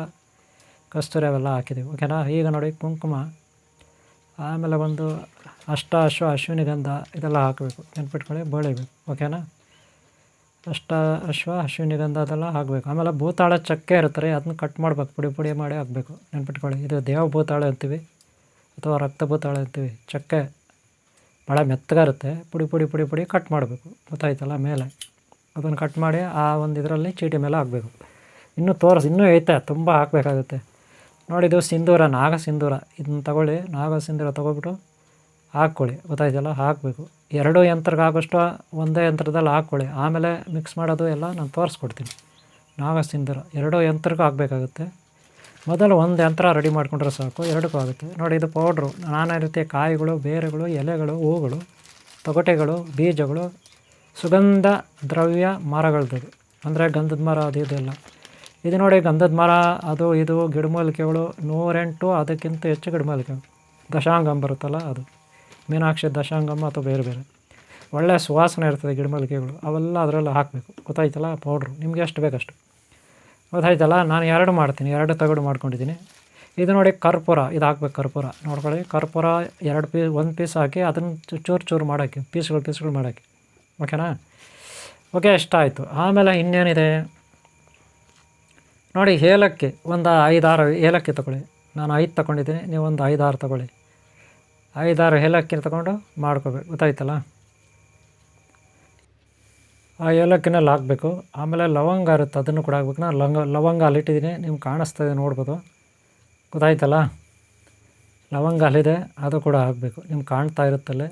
ಕಸ್ತೂರಿ ಅವೆಲ್ಲ ಹಾಕಿದ್ದೀವಿ, ಓಕೆನಾ? ಈಗ ನೋಡಿ, ಕುಂಕುಮ, ಆಮೇಲೆ ಒಂದು ಅಶ್ವಿನಿ ಗಂಧ ಇದೆಲ್ಲ ಹಾಕಬೇಕು, ನೆನ್ಪಿಟ್ಕೊಳ್ಳಿ, ಬಳಿಬೇಕು, ಓಕೆನಾ? ಅಶ್ವಿನಿ ಗಂಧ ಅದೆಲ್ಲ ಹಾಕಬೇಕು. ಆಮೇಲೆ ಭೂತಾಳ ಚಕ್ಕೆ ಇರುತ್ತೆ, ಅದನ್ನ ಕಟ್ ಮಾಡ್ಬೇಕು, ಪುಡಿ ಪುಡಿ ಮಾಡಿ ಹಾಕಬೇಕು, ನೆನ್ಪಿಟ್ಕೊಳ್ಳಿ. ಇದು ದೇವ ಭೂತಾಳೆ ಅಂತೀವಿ ಅಥವಾ ರಕ್ತ ಭೂತಾಳೆ ಅಂತೀವಿ. ಚಕ್ಕೆ ಭಾಳ ಮೆತ್ತಗಿರುತ್ತೆ, ಪುಡಿ ಪುಡಿ ಪುಡಿ ಪುಡಿ ಕಟ್ ಮಾಡಬೇಕು, ಗೊತ್ತಾಯ್ತಲ್ಲ? ಮೇಲೆ ಅದನ್ನು ಕಟ್ ಮಾಡಿ ಆ ಒಂದು ಇದರಲ್ಲಿ ಚೀಟಿ ಮೇಲೆ ಹಾಕಬೇಕು. ಇನ್ನೂ ಐತೆ, ತುಂಬ ಹಾಕಬೇಕಾಗುತ್ತೆ. ನೋಡಿ, ಇದು ಸಿಂಧೂರ, ನಾಗ ಸಿಂಧೂರ. ಇದನ್ನ ತಗೊಳ್ಳಿ, ನಾಗ ಸಿಂಧೂರ ತೊಗೊಬಿಟ್ಟು ಹಾಕ್ಕೊಳ್ಳಿ, ಗೊತ್ತಾಯ್ತಲ್ಲ? ಹಾಕಬೇಕು. 2 ಯಂತ್ರಕ್ಕೆ ಆಗೋಷ್ಟು ಒಂದೇ ಯಂತ್ರದಲ್ಲಿ ಹಾಕ್ಕೊಳ್ಳಿ. ಆಮೇಲೆ ಮಿಕ್ಸ್ ಮಾಡೋದು ಎಲ್ಲ ನಾನು ತೋರಿಸ್ಕೊಡ್ತೀನಿ. ನಾಗ ಸಿಂಧೂರ 2 ಯಂತ್ರಕ್ಕೂ ಹಾಕಬೇಕಾಗುತ್ತೆ. ಮೊದಲು ಒಂದು ಯಂತ್ರ ರೆಡಿ ಮಾಡಿಕೊಂಡ್ರೆ ಸಾಕು, 2ಕ್ಕೂ ಆಗುತ್ತೆ. ನೋಡಿ, ಇದು ಪೌಡ್ರು, ನಾನಾ ರೀತಿಯ ಕಾಯಿಗಳು, ಬೇರುಗಳು, ಎಲೆಗಳು, ಹೂಗಳು, ತೊಗಟೆಗಳು, ಬೀಜಗಳು, ಸುಗಂಧ ದ್ರವ್ಯ ಮರಗಳದ್ದು, ಅಂದರೆ ಗಂಧದ ಮರ ಅದು ಇದೆಲ್ಲ. ಇದು ನೋಡಿ, ಗಂಧದ ಮರ, ಅದು ಇದು ಗಿಡಮೂಲಿಕೆಗಳು 108, ಅದಕ್ಕಿಂತ ಹೆಚ್ಚು ಗಿಡಮೂಲಿಕೆಗಳು. ದಶಾಂಗಮ್ ಬರುತ್ತಲ್ಲ, ಅದು ಮೀನಾಕ್ಷಿ ದಶಾಂಗಮ್ಮ ಅಥವಾ ಬೇರೆ ಬೇರೆ ಒಳ್ಳೆಯ ಸುವಾಸನೆ ಇರ್ತದೆ ಗಿಡಮೂಲಿಕೆಗಳು, ಅವೆಲ್ಲ ಅದರಲ್ಲಿ ಹಾಕಬೇಕು, ಗೊತ್ತಾಯ್ತಲ್ಲ? ಪೌಡ್ರು ನಿಮಗೆ ಎಷ್ಟು ಬೇಕಷ್ಟು, ಗೊತ್ತಾಯ್ತಲ್ಲ? ನಾನು 2 ಮಾಡ್ತೀನಿ, 2 ತಗಡು ಮಾಡ್ಕೊಂಡಿದ್ದೀನಿ. ಇದು ನೋಡಿ, ಕರ್ಪೂರ, ಇದು ಹಾಕ್ಬೇಕು, ಕರ್ಪೂರ ನೋಡ್ಕೊಳ್ಳಿ. ಕರ್ಪೂರ 1 ಪೀಸ್ ಹಾಕಿ ಅದನ್ನು ಚೂರು ಮಾಡೋಕ್ಕೆ, ಪೀಸ್ಗಳು ಮಾಡೋಕ್ಕೆ, ಓಕೆನಾ? ಓಕೆ, ಎಷ್ಟಾಯಿತು. ಆಮೇಲೆ ಇನ್ನೇನಿದೆ ನೋಡಿ, ಏಲಕ್ಕಿ ಒಂದು 5-6 ಏಲಕ್ಕಿ ತೊಗೊಳ್ಳಿ. ನಾನು 5 ತೊಗೊಂಡಿದ್ದೀನಿ, ನೀವು ಒಂದು 5-6 ತೊಗೊಳ್ಳಿ. 5-6 ಏಲಕ್ಕಿ ತೊಗೊಂಡು ಮಾಡ್ಕೋಬೇಕು, ಗೊತ್ತಾಯ್ತಲ್ಲ? ಆ ಏಲಕ್ಕಿನಲ್ಲಿ ಹಾಕಬೇಕು. ಆಮೇಲೆ ಲವಂಗ ಇರುತ್ತೆ, ಅದನ್ನು ಕೂಡ ಹಾಕ್ಬೇಕು. ನಾನು ಲವಂಗ ಅಲ್ಲಿಟ್ಟಿದ್ದೀನಿ, ನಿಮ್ಗೆ ಕಾಣಿಸ್ತದೆ, ನೋಡ್ಬೋದು, ಗೊತ್ತಾಯ್ತಲ್ಲ? ಲವಂಗ ಅಲ್ಲಿದೆ, ಅದು ಕೂಡ ಹಾಕಬೇಕು, ನಿಮ್ಗೆ ಕಾಣ್ತಾ ಇರುತ್ತಲ್ಲೇ,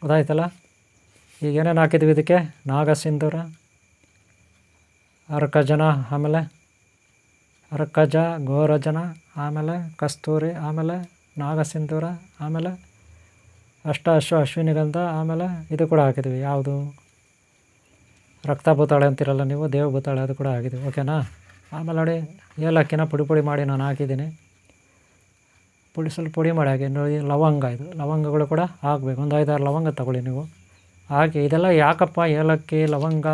ಗೊತ್ತಾಯ್ತಲ್ಲ? ಈಗ ಏನೇನು ಹಾಕಿದ್ವಿ ಇದಕ್ಕೆ? ನಾಗಸಿಂಧೂರ, ಅರ್ಕಜನ, ಆಮೇಲೆ ಅರ್ಕಜ, ಗೋರಜನ, ಆಮೇಲೆ ಕಸ್ತೂರಿ, ಆಮೇಲೆ ನಾಗಸಿಂಧೂರ, ಆಮೇಲೆ ಅಶ್ವಿನಿ ಗಂಧ, ಆಮೇಲೆ ಇದು ಕೂಡ ಹಾಕಿದ್ವಿ, ಯಾವುದು? ರಕ್ತ ಭೂತಾಳೆ ಅಂತೀರಲ್ಲ ನೀವು, ದೇವ ಭೂತಾಳೆ, ಅದು ಕೂಡ ಹಾಕಿದ್ವಿ, ಓಕೆನಾ? ಆಮೇಲೆ ನೋಡಿ, ಏಲಕ್ಕಿನ ಪುಡಿ ಮಾಡಿ ನಾನು ಹಾಕಿದ್ದೀನಿ, ಸ್ವಲ್ಪ ಪುಡಿ ಮಾಡಿ ಹಾಕಿ. ನೋಡಿ, ಲವಂಗ, ಇದು ಲವಂಗಗಳು ಕೂಡ ಹಾಕಬೇಕು. ಒಂದು 5-6 ಲವಂಗ ತಗೊಳ್ಳಿ ನೀವು, ಹಾಕಿ. ಇದೆಲ್ಲ ಯಾಕಪ್ಪ ಏಲಕ್ಕಿ, ಲವಂಗ,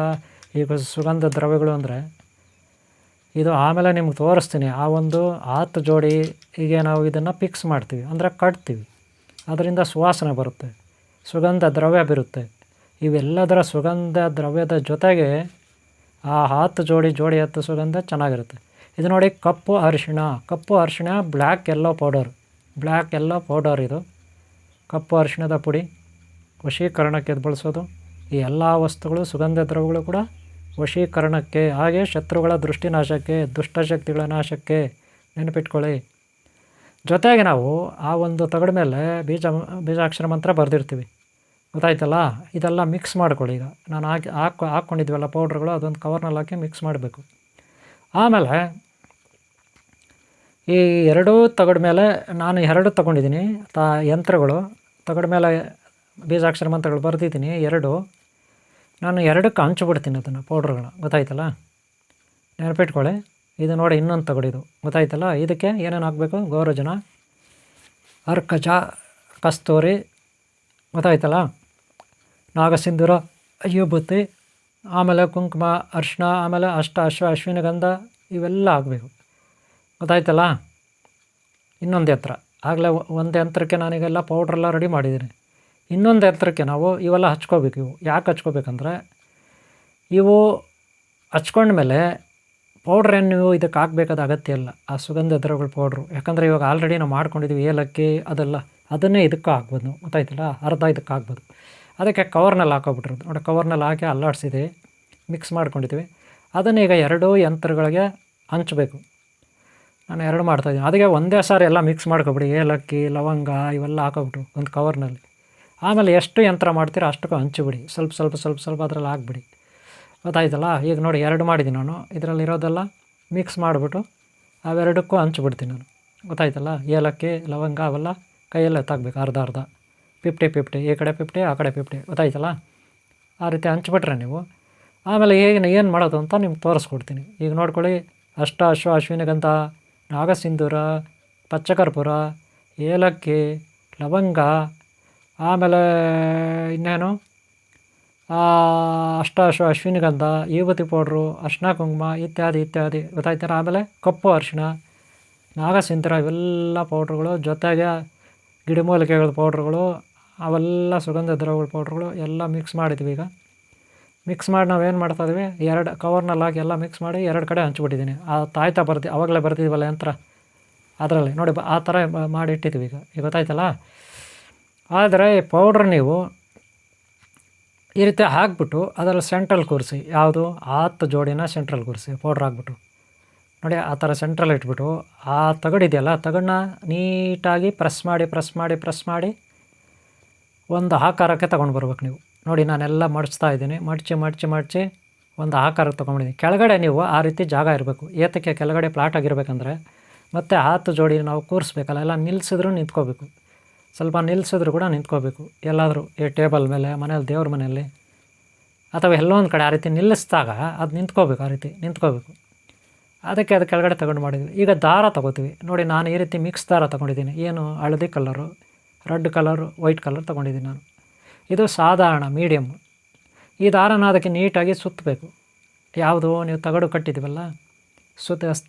ಈಗ ಸುಗಂಧ ದ್ರವ್ಯಗಳು ಅಂದರೆ, ಇದು ಆಮೇಲೆ ನಿಮ್ಗೆ ತೋರಿಸ್ತೀನಿ. ಆ ಒಂದು 10 ಜೋಡಿ ಹೀಗೆ ನಾವು ಇದನ್ನು ಫಿಕ್ಸ್ ಮಾಡ್ತೀವಿ, ಅಂದರೆ ಕಟ್ತೀವಿ, ಅದರಿಂದ ಸುವಾಸನೆ ಬರುತ್ತೆ, ಸುಗಂಧ ದ್ರವ್ಯ ಬರುತ್ತೆ. ಇವೆಲ್ಲದರ ಸುಗಂಧ ದ್ರವ್ಯದ ಜೊತೆಗೆ ಆ 10 ಜೋಡಿ 10 ಸುಗಂಧ ಚೆನ್ನಾಗಿರುತ್ತೆ. ಇದು ನೋಡಿ, ಕಪ್ಪು ಅರಿಶಿಣ, ಬ್ಲ್ಯಾಕ್ ಎಲ್ಲೋ ಪೌಡರ್, ಇದು ಕಪ್ಪು ಅರಿಶಿಣದ ಪುಡಿ, ವಶೀಕರಣಕ್ಕೆ ಇದು ಬಳಸೋದು. ಈ ಎಲ್ಲ ವಸ್ತುಗಳು, ಸುಗಂಧ ದ್ರವ್ಯಗಳು ಕೂಡ ವಶೀಕರಣಕ್ಕೆ, ಹಾಗೆ ಶತ್ರುಗಳ ದೃಷ್ಟಿನಾಶಕ್ಕೆ, ದುಷ್ಟಶಕ್ತಿಗಳ ನಾಶಕ್ಕೆ, ನೆನಪಿಟ್ಕೊಳ್ಳಿ. ಜೊತೆಗೆ ನಾವು ಆ ಒಂದು ತಗಡ ಮೇಲೆ ಬೀಜಾಕ್ಷರ ಮಂತ್ರ ಬರೆದಿರ್ತೀವಿ. ಗೊತ್ತಾಯ್ತಲ್ಲ. ಇದೆಲ್ಲ ಮಿಕ್ಸ್ ಮಾಡ್ಕೊಳ್ಳಿ. ಈಗ ನಾನು ಹಾಕ್ಕೊಂಡಿದ್ವಲ್ಲ ಪೌಡ್ರ್ಗಳು, ಅದೊಂದು ಕವರ್ನಲ್ಲಿ ಹಾಕಿ ಮಿಕ್ಸ್ ಮಾಡಬೇಕು. ಆಮೇಲೆ ಈ ಎರಡೂ ತಗಡ ಮೇಲೆ ನಾನು 2 ತೊಗೊಂಡಿದ್ದೀನಿ ಯಂತ್ರಗಳು. ತಗಡ ಮೇಲೆ ಬೀಜಾಕ್ಷರ ಮಂತ್ರಗಳು ಬರೆದಿದ್ದೀನಿ 2. ನಾನು 2ಕ್ಕೆ ಹಂಚ್ಬಿಡ್ತೀನಿ ಅದನ್ನು ಪೌಡ್ರ್ಗಳನ್ನ. ಗೊತ್ತಾಯ್ತಲ್ಲ, ನೆನಪಿಟ್ಕೊಳ್ಳಿ. ಇದು ನೋಡಿ ಇನ್ನೊಂದು ತಗಡಿದು. ಗೊತ್ತಾಯ್ತಲ್ಲ. ಇದಕ್ಕೆ ಏನೇನು ಹಾಕಬೇಕು? ಗೌರಜನ, ಅರ್ಕಜ, ಕಸ್ತೂರಿ, ಗೊತ್ತಾಯ್ತಲ್ಲ, ನಾಗಸಿಂಧೂರ, ವಿಭೂತಿ, ಆಮೇಲೆ ಕುಂಕುಮ, ಅರಿಶಿನ, ಆಮೇಲೆ ಅಶ್ವಿನಿ ಗಂಧ, ಇವೆಲ್ಲ ಆಗಬೇಕು. ಗೊತ್ತಾಯ್ತಲ್ಲ. ಇನ್ನೊಂದು ಯಂತ್ರ ಆಗಲೇ ಒಂದು ಯಂತ್ರಕ್ಕೆ ನಾನೀಗೆಲ್ಲ ಪೌಡ್ರೆಲ್ಲ ರೆಡಿ ಮಾಡಿದ್ದೀನಿ. ಇನ್ನೊಂದು ಯಂತ್ರಕ್ಕೆ ನಾವು ಇವೆಲ್ಲ ಹಚ್ಕೋಬೇಕು. ಇವು ಯಾಕೆ ಹಚ್ಕೋಬೇಕಂದ್ರೆ, ಇವು ಹಚ್ಕೊಂಡ್ಮೇಲೆ ಪೌಡ್ರೇನು ನೀವು ಇದಕ್ಕೆ ಹಾಕಬೇಕಾದ ಅಗತ್ಯ ಇಲ್ಲ, ಆ ಸುಗಂಧ ದ್ರವ್ಯಗಳ ಪೌಡ್ರು. ಯಾಕಂದರೆ ಇವಾಗ ಆಲ್ರೆಡಿ ನಾವು ಮಾಡ್ಕೊಂಡಿದ್ದೀವಿ ಏಲಕ್ಕಿ ಅದೆಲ್ಲ, ಅದನ್ನೇ ಇದಕ್ಕೆ ಹಾಕ್ಬೋದು ನಾವು. ಗೊತ್ತಾಯ್ತಲ್ಲ, ಅರ್ಧ ಇದಕ್ಕೆ ಹಾಕ್ಬೋದು. ಅದಕ್ಕೆ ಕವರ್ನಲ್ಲಿ ಹಾಕೋಬಿಟ್ರದ್ದು ನೋಡಿ. ಕವರ್ನಲ್ಲಿ ಹಾಕಿ ಅಲ್ಲಾಡಿಸಿದ್ದೀವಿ, ಮಿಕ್ಸ್ ಮಾಡ್ಕೊಂಡಿದ್ದೀವಿ. ಅದನ್ನು ಈಗ 2 ಯಂತ್ರಗಳಿಗೆ ಹಂಚಬೇಕು. ನಾನು 2 ಮಾಡ್ತಾಯಿದ್ದೀನಿ. ಅದಕ್ಕೆ ಒಂದೇ ಸಾರಿ ಎಲ್ಲ ಮಿಕ್ಸ್ ಮಾಡ್ಕೊಬಿಡಿ. ಏಲಕ್ಕಿ, ಲವಂಗ ಇವೆಲ್ಲ ಹಾಕೋಬಿಟ್ಟು ಒಂದು ಕವರ್ನಲ್ಲಿ. ಆಮೇಲೆ ಎಷ್ಟು ಯಂತ್ರ ಮಾಡ್ತೀರೋ ಅಷ್ಟಕ್ಕೂ ಹಂಚಿಬಿಡಿ. ಸ್ವಲ್ಪ ಅದರಲ್ಲಿ ಹಾಕ್ಬಿಡಿ. ಗೊತ್ತಾಯ್ತಲ್ಲ. ಈಗ ನೋಡಿ 2 ಮಾಡಿದ್ದೀನಿ ನಾನು. ಇದರಲ್ಲಿರೋದೆಲ್ಲ ಮಿಕ್ಸ್ ಮಾಡಿಬಿಟ್ಟು ಅವೆರಡಕ್ಕೂ ಹಂಚ್ಬಿಡ್ತೀನಿ ನಾನು. ಗೊತ್ತಾಯ್ತಲ್ಲ. ಏಲಕ್ಕಿ, ಲವಂಗ ಅವೆಲ್ಲ ಕೈಯಲ್ಲೇ ಎತ್ತಾಕಬೇಕು. ಅರ್ಧ 50-50, ಈ ಕಡೆ 50 ಆ ಕಡೆ 50. ಗೊತ್ತಾಯ್ತಲ್ಲ. ಆ ರೀತಿ ಹಂಚ್ಬಿಟ್ರೆ ನೀವು ಆಮೇಲೆ ಏನು ಮಾಡೋದು ಅಂತ ನಿಮ್ಗೆ ತೋರಿಸ್ಕೊಡ್ತೀನಿ. ಈಗ ನೋಡ್ಕೊಳ್ಳಿ. ಅಶ್ವಿನಿ ಗಂಧ, ನಾಗಸಿಂಧೂರ, ಪಚ್ಚಕರ್ಪೂರ, ಏಲಕ್ಕಿ, ಲವಂಗ, ಆಮೇಲೆ ಇನ್ನೇನು ಅಶ್ವಿನಿ ಗಂಧ, ವಿಭೂತಿ ಪೌಡ್ರು, ಅರಿಶಿನ, ಕುಂಕುಮ ಇತ್ಯಾದಿ. ಗೊತ್ತಾಯ್ತಾರೆ. ಆಮೇಲೆ ಕಪ್ಪು ಅರಿಶಿನ, ನಾಗಸಿಂಧೂರ ಇವೆಲ್ಲ ಪೌಡ್ರುಗಳು, ಜೊತೆಗೆ ಗಿಡಮೂಲಿಕೆಗಳ ಪೌಡ್ರುಗಳು, ಅವೆಲ್ಲ ಸುಗಂಧ ದ್ರವ್ಯಗಳ ಪೌಡ್ರುಗಳು ಎಲ್ಲ ಮಿಕ್ಸ್ ಮಾಡಿದ್ವಿ. ಈಗ ಮಿಕ್ಸ್ ಮಾಡಿ ನಾವೇನು ಮಾಡ್ತಾಯಿದ್ವಿ, 2 ಕವರ್ನಲ್ಲಿ ಹಾಕಿ ಎಲ್ಲ ಮಿಕ್ಸ್ ಮಾಡಿ 2 ಕಡೆ ಹಂಚ್ಬಿಟ್ಟಿದ್ದೀನಿ. ಆ ತಾಯ್ತಾ ಆವಾಗಲೇ ಬರ್ತಿದ್ವಲ್ಲ ಯಂತ್ರ, ಅದರಲ್ಲಿ ನೋಡಿ ಆ ಥರ ಮಾಡಿ ಇಟ್ಟಿದ್ವಿ. ಈಗ ಗೊತ್ತಾಯ್ತಲ್ಲ. ಆದರೆ ಈ ಪೌಡ್ರ್ ನೀವು ಈ ರೀತಿ ಹಾಕ್ಬಿಟ್ಟು ಅದರಲ್ಲಿ ಸೆಂಟ್ರಲ್ ಕೂರಿಸಿ. ಯಾವುದು 10 ಜೋಡಿನ ಸೆಂಟ್ರಲ್ ಕೂರಿಸಿ ಪೌಡ್ರ್ ಹಾಕ್ಬಿಟ್ಟು ನೋಡಿ. ಆ ಥರ ಸೆಂಟ್ರಲ್ ಇಟ್ಬಿಟ್ಟು ಆ ತಗಡಿದೆಯಲ್ಲ, ತಗಡನ್ನ ನೀಟಾಗಿ ಪ್ರೆಸ್ ಮಾಡಿ ಒಂದು ಆಕಾರಕ್ಕೆ ತೊಗೊಂಡು ಬರ್ಬೇಕು ನೀವು. ನೋಡಿ ನಾನೆಲ್ಲ ಮಡಿಸ್ತಾ ಇದ್ದೀನಿ. ಮಡಚಿ ಒಂದು ಆಕಾರಕ್ಕೆ ತೊಗೊಂಡಿದ್ದೀನಿ. ಕೆಳಗಡೆ ನೀವು ಆ ರೀತಿ ಜಾಗ ಇರಬೇಕು. ಏತಕ್ಕೆ ಕೆಳಗಡೆ ಫ್ಲಾಟ್ ಆಗಿರ್ಬೇಕಂದ್ರೆ ಮತ್ತು 10 ಜೋಡಿ ನಾವು ಕೂರಿಸ್ಬೇಕಲ್ಲ, ಎಲ್ಲ ನಿಲ್ಲಿಸಿದ್ರು ನಿಂತ್ಕೋಬೇಕು. ಸ್ವಲ್ಪ ನಿಲ್ಲಿಸಿದ್ರು ಕೂಡ ನಿಂತ್ಕೋಬೇಕು. ಎಲ್ಲಾದರೂ ಈ ಟೇಬಲ್ ಮೇಲೆ, ಮನೇಲಿ ದೇವ್ರ ಮನೆಯಲ್ಲಿ ಅಥವಾ ಎಲ್ಲೋ ಒಂದು ಕಡೆ ಆ ರೀತಿ ನಿಲ್ಲಿಸಿದಾಗ ಅದು ನಿಂತ್ಕೋಬೇಕು. ಆ ರೀತಿ ನಿಂತ್ಕೋಬೇಕು. ಅದಕ್ಕೆ ಅದು ಕೆಳಗಡೆ ತಗೊಂಡು ಮಾಡಿದ್ವಿ. ಈಗ ದಾರ ತೊಗೋತೀವಿ ನೋಡಿ. ನಾನು ಈ ರೀತಿ ಮಿಕ್ಸ್ ದಾರ ತೊಗೊಂಡಿದ್ದೀನಿ. ಏನು ಹಳದಿ colour, red colour, white colour ತೊಗೊಂಡಿದ್ದೀನಿ ನಾನು. ಇದು ಸಾಧಾರಣ ಮೀಡಿಯಮ್. ಈ ದಾರನ ಅದಕ್ಕೆ ನೀಟಾಗಿ ಸುತ್ತಬೇಕು. ಯಾವುದು ನೀವು ತಗಡು ಕಟ್ಟಿದ್ದೀವಲ್ಲ,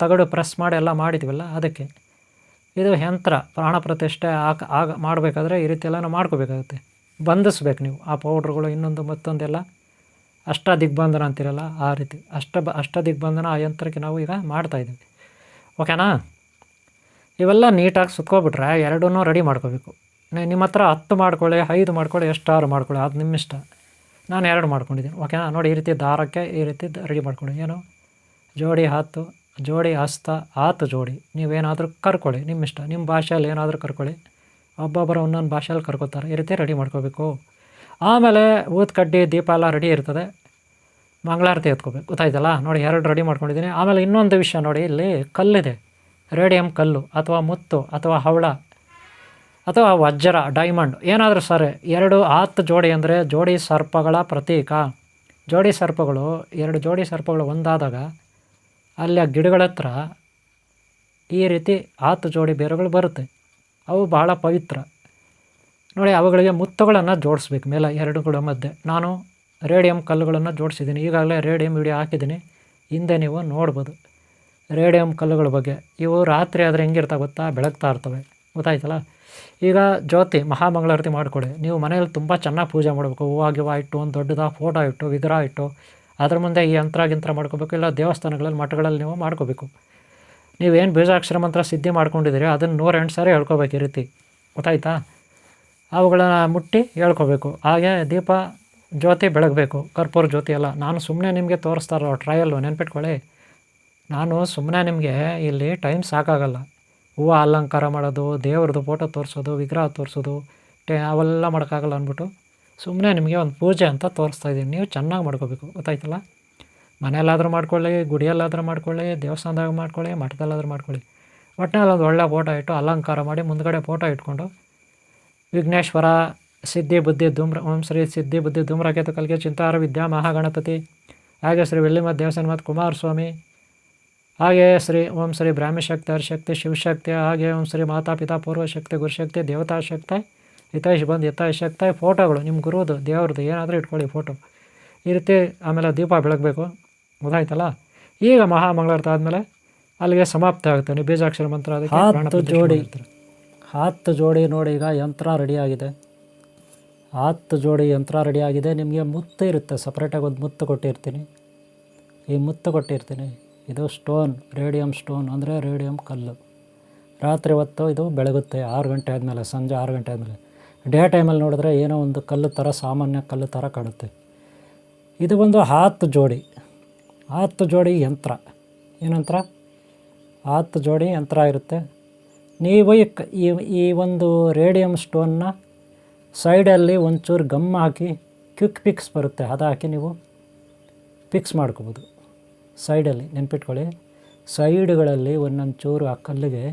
ತಗಡು ಪ್ರೆಸ್ ಮಾಡಿ ಎಲ್ಲ ಮಾಡಿದ್ದೀವಲ್ಲ, ಅದಕ್ಕೆ ಇದು ಯಂತ್ರ ಪ್ರಾಣ ಪ್ರತಿಷ್ಠೆ ಮಾಡಬೇಕಾದ್ರೆ ಈ ರೀತಿ ಎಲ್ಲ ನಾವು ಮಾಡ್ಕೋಬೇಕಾಗುತ್ತೆ. ಬಂಧಿಸ್ಬೇಕು ನೀವು ಆ ಪೌಡ್ರುಗಳು ಇನ್ನೊಂದು ಮತ್ತೊಂದೆಲ್ಲ. ದಿಗ್ಬಂಧನ ಅಂತಿರಲ್ಲ, ಆ ರೀತಿ ದಿಗ್ಬಂಧನ ಆ ಯಂತ್ರಕ್ಕೆ ನಾವು ಈಗ ಮಾಡ್ತಾಯಿದ್ದೀವಿ. ಓಕೆನಾ. ಇವೆಲ್ಲ ನೀಟಾಗಿ ಸುತ್ಕೊಬಿಟ್ರೆ 2 ರೆಡಿ ಮಾಡ್ಕೋಬೇಕು. ನಿಮ್ಮ ಹತ್ರ 10 ಮಾಡ್ಕೊಳ್ಳಿ, 5 ಮಾಡ್ಕೊಳ್ಳಿ, ಎಷ್ಟಾರು ಮಾಡ್ಕೊಳ್ಳಿ, ಅದು ನಿಮ್ಮ ಇಷ್ಟ. ನಾನು 2 ಮಾಡ್ಕೊಂಡಿದ್ದೀನಿ. ಓಕೆನಾ. ನೋಡಿ ಈ ರೀತಿ ದಾರಕ್ಕೆ ಈ ರೀತಿ ರೆಡಿ ಮಾಡ್ಕೊಳ್ಳಿ. ಏನು ಜೋಡಿ 10, ಜೋಡಿ ಹಸ್ತ 10 ಜೋಡಿ. ನೀವೇನಾದರೂ ಕರ್ಕೊಳ್ಳಿ, ನಿಮ್ಮ ಇಷ್ಟ. ನಿಮ್ಮ ಭಾಷೆಯಲ್ಲಿ ಏನಾದರೂ ಕರ್ಕೊಳ್ಳಿ. ಒಬ್ಬೊಬ್ಬರು ಒಂದೊಂದು ಭಾಷೆಯಲ್ಲಿ ಕರ್ಕೋತಾರೆ. ಈ ರೀತಿ ರೆಡಿ ಮಾಡ್ಕೋಬೇಕು. ಆಮೇಲೆ ಊದು ಕಡ್ಡಿ, ದೀಪ ಎಲ್ಲ ರೆಡಿ ಇರ್ತದೆ. ಮಂಗಳಾರತಿ ಎತ್ಕೋಬೇಕು. ಗೊತ್ತಾಯ್ತಲ್ಲ. ನೋಡಿ 2 ರೆಡಿ ಮಾಡ್ಕೊಂಡಿದ್ದೀನಿ. ಆಮೇಲೆ ಇನ್ನೊಂದು ವಿಷಯ ನೋಡಿ, ಇಲ್ಲಿ ಕಲ್ಲಿದೆ. ರೇಡಿಯಂ ಕಲ್ಲು ಅಥವಾ ಮುತ್ತು ಅಥವಾ ಹವಳ ಅಥವಾ ವಜ್ರ, ಡೈಮಂಡ್ ಏನಾದರೂ ಸರಿ. 10 ಜೋಡಿ ಅಂದರೆ ಜೋಡಿ ಸರ್ಪಗಳ ಪ್ರತೀಕ. ಜೋಡಿ ಸರ್ಪಗಳು 2 ಜೋಡಿ ಸರ್ಪಗಳು ಒಂದಾದಾಗ ಅಲ್ಲಿ ಆ ಗಿಡಗಳ ಹತ್ರ ಈ ರೀತಿ 10 ಜೋಡಿ ಬೇರುಗಳು ಬರುತ್ತೆ. ಅವು ಬಹಳ ಪವಿತ್ರ ನೋಡಿ. ಅವುಗಳಿಗೆ ಮುತ್ತುಗಳನ್ನು ಜೋಡಿಸ್ಬೇಕು ಮೇಲೆ 2ಗಳ ಮಧ್ಯೆ. ನಾನು ರೇಡಿಯಂ ಕಲ್ಲುಗಳನ್ನು ಜೋಡಿಸಿದ್ದೀನಿ. ಈಗಾಗಲೇ ರೇಡಿಯಂ ವಿಡಿಯೋ ಹಾಕಿದ್ದೀನಿ, ಹಿಂದೆ ನೀವು ನೋಡ್ಬೋದು ರೇಡಿಯಂ ಕಲ್ಲುಗಳ ಬಗ್ಗೆ. ಇವು ರಾತ್ರಿ ಆದರೆ ಹೆಂಗಿರ್ತಾವೆ ಗೊತ್ತಾ, ಬೆಳಗ್ತಾ ಇರ್ತವೆ. ಗೊತ್ತಾಯ್ತಲ್ಲ. ಈಗ ಜ್ಯೋತಿ ಮಹಾಮಂಗಳಾರತಿ ಮಾಡಿಕೊಡಿ. ನೀವು ಮನೇಲಿ ತುಂಬ ಚೆನ್ನಾಗಿ ಪೂಜೆ ಮಾಡಬೇಕು. ಹೂವು ಇಟ್ಟು, ಒಂದು ದೊಡ್ಡದಾಗಿ ಫೋಟೋ ಇಟ್ಟು, ವಿಗ್ರಹ ಇಟ್ಟು, ಅದ್ರ ಮುಂದೆ ಈ ಯಂತ್ರ ಮಾಡ್ಕೋಬೇಕು. ಇಲ್ಲ ದೇವಸ್ಥಾನಗಳಲ್ಲಿ, ಮಠಗಳಲ್ಲಿ ನೀವು ಮಾಡ್ಕೋಬೇಕು. ನೀವೇನು ಬೀಜಾಕ್ಷರ ಮಂತ್ರ ಸಿದ್ಧಿ ಮಾಡ್ಕೊಂಡಿದ್ದೀರಿ ಅದನ್ನು 108 ಸಾರಿ ಹೇಳ್ಕೋಬೇಕು ಈ ರೀತಿ. ಗೊತ್ತಾಯ್ತಾ. ಅವುಗಳನ್ನ ಮುಟ್ಟಿ ಹೇಳ್ಕೋಬೇಕು. ಹಾಗೆ ದೀಪ ಜ್ಯೋತಿ ಬೆಳಗಬೇಕು, ಕರ್ಪೂರ ಜ್ಯೋತಿ ಎಲ್ಲ. ನಾನು ಸುಮ್ಮನೆ ನಿಮಗೆ ತೋರಿಸ್ತಾ ಇರೋ ಟ್ರಯಲ್ಲು, ನೆನ್ಪಿಟ್ಕೊಳ್ಳಿ. ನಾನು ಸುಮ್ಮನೆ ನಿಮಗೆ ಇಲ್ಲಿ ಟೈಮ್ ಸಾಕಾಗಲ್ಲ. ಹೂವು ಅಲಂಕಾರ ಮಾಡೋದು, ದೇವ್ರದ್ದು ಫೋಟೋ ತೋರಿಸೋದು, ವಿಗ್ರಹ ತೋರಿಸೋದು, ಅವೆಲ್ಲ ಮಾಡೋಕ್ಕಾಗಲ್ಲ ಅಂದ್ಬಿಟ್ಟು ಸುಮ್ಮನೆ ನಿಮಗೆ ಒಂದು ಪೂಜೆ ಅಂತ ತೋರಿಸ್ತಾ ಇದ್ದೀನಿ. ನೀವು ಚೆನ್ನಾಗಿ ಮಾಡ್ಕೋಬೇಕು, ಗೊತ್ತಾಯ್ತಲ್ಲ. ಮನೆಯಲ್ಲಾದರೂ ಮಾಡ್ಕೊಳ್ಳಿ, ಗುಡಿಯಲ್ಲಾದರೂ ಮಾಡ್ಕೊಳ್ಳಿ, ದೇವಸ್ಥಾನದಾಗ ಮಾಡ್ಕೊಳ್ಳಿ, ಮಠದಲ್ಲಾದರೂ ಮಾಡ್ಕೊಳ್ಳಿ. ಒಟ್ಟಿನಲ್ಲಿ ಒಂದು ಒಳ್ಳೆ ಫೋಟೋ ಇಟ್ಟು ಅಲಂಕಾರ ಮಾಡಿ ಮುಂದ್ಗಡೆ ಫೋಟೋ ಇಟ್ಕೊಂಡು ವಿಘ್ನೇಶ್ವರ ಸಿದ್ಧಿ ಬುದ್ಧಿ ಓಂ ಶ್ರೀ ಸಿದ್ಧಿ ಬುದ್ಧಿ ಧೂಮ್ರಕೇತು ಕಲ್ಗೆ ಚಿಂತಾರ ವಿದ್ಯಾ ಮಹಾಗಣಪತಿ, ಹಾಗೆ ಶ್ರೀ ಬೆಳ್ಳಿಮಠ ದೇವಸ್ಥಾನ ಮತ್ತು ಕುಮಾರಸ್ವಾಮಿ, ಹಾಗೆ ಓಂ ಶ್ರೀ ಬ್ರಾಹ್ಮಶಕ್ತಿ ಹರಿಶಕ್ತಿ ಶಿವಶಕ್ತಿ, ಹಾಗೆ ಓಂ ಶ್ರೀ ಮಾತಾಪಿತಾ ಪೂರ್ವಶಕ್ತಿ ಗುರುಶಕ್ತಿ ದೇವತಾಶಕ್ತಿ ಹಿತೈಷ್ ಬಂದು ಹಿತೈಷಕ್ತಿ ಫೋಟೋಗಳು ನಿಮ್ಮ ಗುರುದು ದೇವ್ರದ್ದು ಏನಾದರೂ ಇಟ್ಕೊಳ್ಳಿ ಫೋಟೋ ಈ ರೀತಿ. ಆಮೇಲೆ ದೀಪ ಬೆಳಗಬೇಕು, ಗೊತ್ತಾಯ್ತಲ್ಲ. ಈಗ ಮಹಾಮಂಗಳಾರತಿ ಆದಮೇಲೆ ಅಲ್ಲಿಗೆ ಸಮಾಪ್ತಿ ಆಗುತ್ತೆ. ನೀವು ಬೀಜಾಕ್ಷರ ಮಂತ್ರ ಅದಕ್ಕೆ 10 ಜೋಡಿ ನೋಡಿ. ಈಗ ಯಂತ್ರ ರೆಡಿಯಾಗಿದೆ, 10 ಜೋಡಿ ಯಂತ್ರ ರೆಡಿಯಾಗಿದೆ. ನಿಮಗೆ ಮುತ್ತು ಇರುತ್ತೆ, ಸಪ್ರೇಟಾಗಿ ಒಂದು ಮುತ್ತು ಕೊಟ್ಟಿರ್ತೀನಿ. ಈ ಮುತ್ತು ಕೊಟ್ಟಿರ್ತೀನಿ, ಇದು ಸ್ಟೋನ್, ರೇಡಿಯಮ್ ಸ್ಟೋನ್ ಅಂದರೆ ರೇಡಿಯಮ್ ಕಲ್ಲು. ರಾತ್ರಿ ಹೊತ್ತು ಇದು ಬೆಳಗುತ್ತೆ 6 ಗಂಟೆ ಆದಮೇಲೆ, ಸಂಜೆ 6 ಗಂಟೆ ಆದಮೇಲೆ. ಡೇ ಟೈಮಲ್ಲಿ ನೋಡಿದ್ರೆ ಏನೋ ಒಂದು ಕಲ್ಲು ಥರ, ಸಾಮಾನ್ಯ ಕಲ್ಲು ಥರ ಕಾಣುತ್ತೆ. ಇದು ಒಂದು 10 ಜೋಡಿ, 10 ಜೋಡಿ ಯಂತ್ರ. ಏನಂತ್ರ? 10 ಜೋಡಿ ಯಂತ್ರ ಇರುತ್ತೆ. ನೀವು ಈ ಒಂದು ರೇಡಿಯಮ್ ಸ್ಟೋನ್ನ ಸೈಡಲ್ಲಿ ಒಂಚೂರು ಗಮ್ ಹಾಕಿ, ಕ್ವಿಕ್ ಪಿಕ್ಸ್ ಬರುತ್ತೆ, ಅದು ಹಾಕಿ ನೀವು ಪಿಕ್ಸ್ ಮಾಡ್ಕೋಬೋದು. ಸೈಡಲ್ಲಿ ನೆನ್ಪಿಟ್ಕೊಳ್ಳಿ, ಸೈಡ್ಗಳಲ್ಲಿ ಒಂದೊಂದು ಚೂರು ಆ ಕಲ್ಲಿಗೆ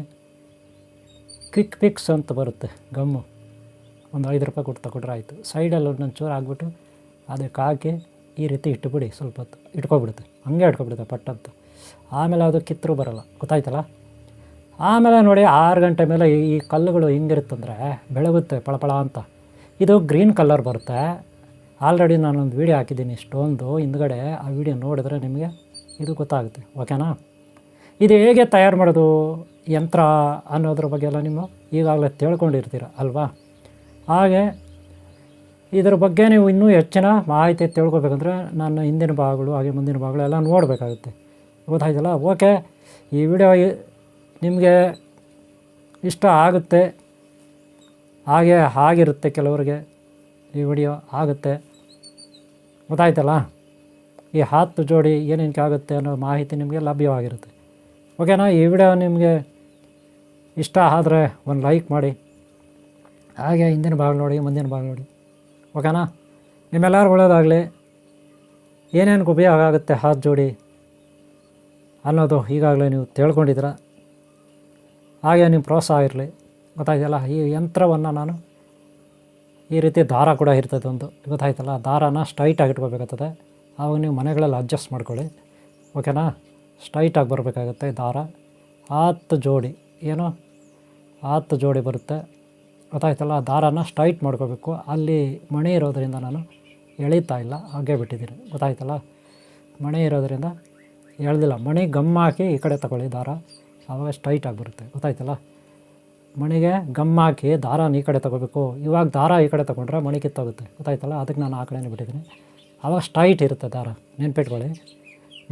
ಕ್ವಿಕ್ ಪಿಕ್ಸ್ ಅಂತ ಬರುತ್ತೆ ಗಮ್ಮು. ಒಂದು 5 ರೂಪಾಯಿ ಕೊಟ್ಟು ತಗೊಂಡ್ರೆ ಆಯಿತು. ಸೈಡಲ್ಲಿ ಒಂದೊಂದು ಚೂರು ಹಾಕ್ಬಿಟ್ಟು ಅದಕ್ಕೆ ಹಾಕಿ ಈ ರೀತಿ ಇಟ್ಟುಬಿಡಿ, ಸ್ವಲ್ಪ ಹೊತ್ತು ಇಟ್ಕೊಬಿಡುತ್ತೆ, ಹಂಗೆ ಇಟ್ಕೊಬಿಡುತ್ತೆ ಪಟ್ಟಂತ. ಆಮೇಲೆ ಅದು ಕಿತ್ತರೂ ಬರೋಲ್ಲ, ಗೊತ್ತಾಯ್ತಲ್ಲ. ಆಮೇಲೆ ನೋಡಿ 6 ಗಂಟೆ ಮೇಲೆ ಈ ಕಲ್ಲುಗಳು ಹಿಂಗಿರುತ್ತಂದರೆ ಬೆಳಗುತ್ತೆ ಪಳಪಳ ಅಂತ. ಇದು ಗ್ರೀನ್ ಕಲರ್ ಬರುತ್ತೆ. ಆಲ್ರೆಡಿ ನಾನೊಂದು ವೀಡಿಯೋ ಹಾಕಿದ್ದೀನಿ ಸ್ಟೋನ್ದು, ಹಿಂದ್ಗಡೆ ಆ ವಿಡಿಯೋ ನೋಡಿದ್ರೆ ನಿಮಗೆ ಇದು ಗೊತ್ತಾಗುತ್ತೆ, ಓಕೆನಾ. ಇದು ಹೇಗೆ ತಯಾರು ಮಾಡೋದು ಯಂತ್ರ ಅನ್ನೋದ್ರ ಬಗ್ಗೆ ಎಲ್ಲ ನೀವು ಈಗಾಗಲೇ ತಿಳ್ಕೊಂಡಿರ್ತೀರ ಅಲ್ವಾ. ಹಾಗೆ ಇದ್ರ ಬಗ್ಗೆ ನೀವು ಇನ್ನೂ ಹೆಚ್ಚಿನ ಮಾಹಿತಿ ತಿಳ್ಕೊಬೇಕಂದ್ರೆ ನನ್ನ ಹಿಂದಿನ ಭಾಗಗಳು ಹಾಗೆ ಮುಂದಿನ ಭಾಗಗಳು ಎಲ್ಲ ನೋಡಬೇಕಾಗುತ್ತೆ, ಗೊತ್ತಾಯ್ತಲ್ಲ. ಓಕೆ, ಈ ವಿಡಿಯೋ ನಿಮಗೆ ಇಷ್ಟ ಆಗುತ್ತೆ, ಹಾಗೆ ಆಗಿರುತ್ತೆ ಕೆಲವರಿಗೆ ಈ ವಿಡಿಯೋ ಆಗುತ್ತೆ, ಗೊತ್ತಾಯ್ತಲ್ಲ. ಈ 10 ಜೋಡಿ ಏನೇನಕ್ಕೆ ಆಗುತ್ತೆ ಅನ್ನೋ ಮಾಹಿತಿ ನಿಮಗೆ ಲಭ್ಯವಾಗಿರುತ್ತೆ, ಓಕೆನಾ. ಈ ವಿಡಿಯೋ ನಿಮಗೆ ಇಷ್ಟ ಆದರೆ ಒಂದು ಲೈಕ್ ಮಾಡಿ, ಹಾಗೆ ಹಿಂದಿನ ಭಾಗ ನೋಡಿ, ಮುಂದಿನ ಭಾಗ ನೋಡಿ, ಓಕೆನಾ. ನಿಮ್ಮೆಲ್ಲರೂ ಒಳ್ಳೆಯದಾಗಲಿ. ಏನೇನು ಉಪಯೋಗ ಆಗುತ್ತೆ 10 ಜೋಡಿ ಅನ್ನೋದು ಈಗಾಗಲೇ ನೀವು ತಿಳ್ಕೊಂಡಿದ್ದೀರ. ಹಾಗೆ ನಿಮ್ಮ ಪ್ರೋತ್ಸಾಹ ಇರಲಿ, ಗೊತ್ತಾಯ್ತಲ್ಲ. ಈ ಯಂತ್ರವನ್ನು ನಾನು ಈ ರೀತಿ ದಾರ ಕೂಡ ಇರ್ತದೆ ಒಂದು, ಗೊತ್ತಾಯ್ತಲ್ಲ. ದಾರನ ಸ್ಟ್ರೈಟಾಗಿ ಇಟ್ಕೋಬೇಕಾಗ್ತದೆ. ಆವಾಗ ನೀವು ಮನೆಗಳಲ್ಲಿ ಅಡ್ಜಸ್ಟ್ ಮಾಡ್ಕೊಳ್ಳಿ, ಓಕೆನಾ. ಸ್ಟ್ರೈಟಾಗಿ ಬರಬೇಕಾಗುತ್ತೆ ದಾರ. 10 ಜೋಡಿ, ಏನು 10 ಜೋಡಿ ಬರುತ್ತೆ, ಗೊತ್ತಾಯ್ತಲ್ಲ. ದಾರನ ಸ್ಟ್ರೈಟ್ ಮಾಡ್ಕೋಬೇಕು. ಅಲ್ಲಿ ಮಣಿ ಇರೋದರಿಂದ ನಾನು ಎಳೀತಾ ಇಲ್ಲ, ಹಾಗೆ ಬಿಟ್ಟಿದ್ದೀನಿ, ಗೊತ್ತಾಯ್ತಲ್ಲ. ಮಣಿ ಇರೋದರಿಂದ ಎಳ್ದಿಲ್ಲ. ಮಣಿ ಗಮ್ ಹಾಕಿ ಈ ಕಡೆ ತಗೊಳ್ಳಿ ದಾರ, ಆವಾಗ ಸ್ಟ್ರೈಟಾಗಿ ಬರುತ್ತೆ, ಗೊತ್ತಾಯ್ತಲ್ಲ. ಮಣಿಗೆ ಗಮ್ ಹಾಕಿ ದಾರನ ಈ ಕಡೆ ತೊಗೋಬೇಕು. ಇವಾಗ ದಾರ ಈ ಕಡೆ ತೊಗೊಂಡ್ರೆ ಮಣಿ ಕಿತ್ತೋಗುತ್ತೆ, ಗೊತ್ತಾಯ್ತಲ್ಲ. ಅದಕ್ಕೆ ನಾನು ಆ ಕಡೆನೇ ಬಿಟ್ಟಿದ್ದೀನಿ, ಆವಾಗ ಸ್ಟ್ರೈಟ್ ಇರುತ್ತೆ ದಾರ, ನೆನ್ಪಿಟ್ಕೊಳ್ಳಿ.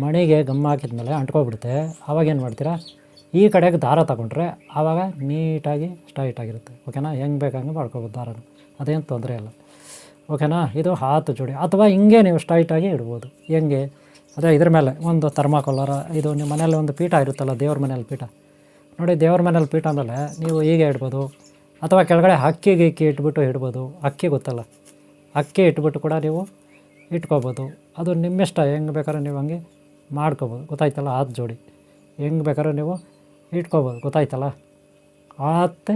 ಮಣಿಗೆ ಗಮ್ ಹಾಕಿದ್ಮೇಲೆ ಅಂಟ್ಕೊಬಿಡುತ್ತೆ. ಆವಾಗ ಏನು ಮಾಡ್ತೀರಾ, ಈ ಕಡೆಗೆ ದಾರ ತಗೊಂಡ್ರೆ ಆವಾಗ ನೀಟಾಗಿ ಸ್ಟ್ರೈಟಾಗಿರುತ್ತೆ, ಓಕೆನಾ. ಹೆಂಗೆ ಬೇಕಂಗೆ ಮಾಡ್ಕೋಬೋದು ದಾರನ, ಅದೇನು ತೊಂದರೆ ಇಲ್ಲ, ಓಕೆನಾ. ಇದು 10 ಜೋಡಿ. ಅಥವಾ ಹಿಂಗೆ ನೀವು ಸ್ಟ್ರೈಟಾಗಿ ಇಡ್ಬೋದು. ಹೆಂಗೆ ಅದೇ ಇದ್ರ ಮೇಲೆ ಒಂದು ಥರ್ಮಾಕೋಲರ, ಇದು ನಿಮ್ಮ ಮನೇಲಿ ಒಂದು ಪೀಠ ಇರುತ್ತಲ್ಲ, ದೇವ್ರ ಮನೇಲಿ ಪೀಠ ನೋಡಿ, ದೇವ್ರ ಮನೇಲಿ ಪೀಠ ಮೇಲೆ ನೀವು ಹೀಗೆ ಇಡ್ಬೋದು. ಅಥವಾ ಕೆಳಗಡೆ ಅಕ್ಕಿಗೆ ಇಟ್ಬಿಟ್ಟು ಇಡ್ಬೋದು. ಅಕ್ಕಿ ಗೊತ್ತಲ್ಲ, ಅಕ್ಕಿ ಇಟ್ಬಿಟ್ಟು ಕೂಡ ನೀವು ಇಟ್ಕೋಬೋದು. ಅದು ನಿಮ್ಮಿಷ್ಟ, ಹೆಂಗೆ ಬೇಕಾದ್ರೆ ನೀವು ಹಂಗೆ ಮಾಡ್ಕೋಬೋದು, ಗೊತ್ತಾಯ್ತಲ್ಲ. 10 ಜೋಡಿ ಹೆಂಗೆ ಬೇಕಾದ್ರೆ ನೀವು ಇಟ್ಕೋಬೋದು, ಗೊತ್ತಾಯ್ತಲ್ಲ. 10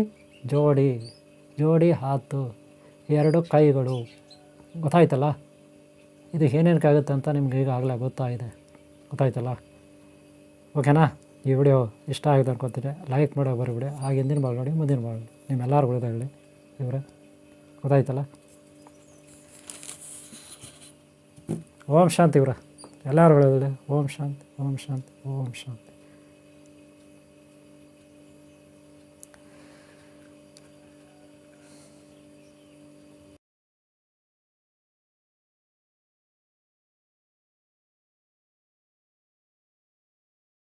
ಜೋಡಿ, ಜೋಡಿ 10, 2 ಕೈಗಳು, ಗೊತ್ತಾಯ್ತಲ್ಲ. ಇದು ಏನೇನಕ್ಕಾಗುತ್ತೆ ಅಂತ ನಿಮ್ಗೆ ಈಗಾಗಲೇ ಗೊತ್ತಾಗಿದೆ, ಗೊತ್ತಾಯ್ತಲ್ಲ, ಓಕೆನಾ. ಈ ವಿಡಿಯೋ ಇಷ್ಟ ಆಗಿದೆ ಅನ್ಕೊತೀನಿ. ಲೈಕ್ ಮಾಡೋಕೆ ಬರಬೇಡಿ. ಹಾಗೆ ಹಿಂದಿನ ಭಾಗ ನೋಡಿ, ಮುಂದಿನ ಭಾಗ ನೋಡಿ. ನಿಮ್ಮೆಲ್ಲರೂ ಒಳ್ಳೆಯದಾಗಲಿ ಇವರೇ, ಗೊತ್ತಾಯ್ತಲ್ಲ. ಓಂ ಶಾಂತಿ ಇವರೇ, ಎಲ್ಲರೂ ಒಳ್ಳೆಯದಾಗಲಿ. ಓಂ ಶಾಂತಿ, ಓಂ ಶಾಂತಿ, ಓಂ ಶಾಂತಿ.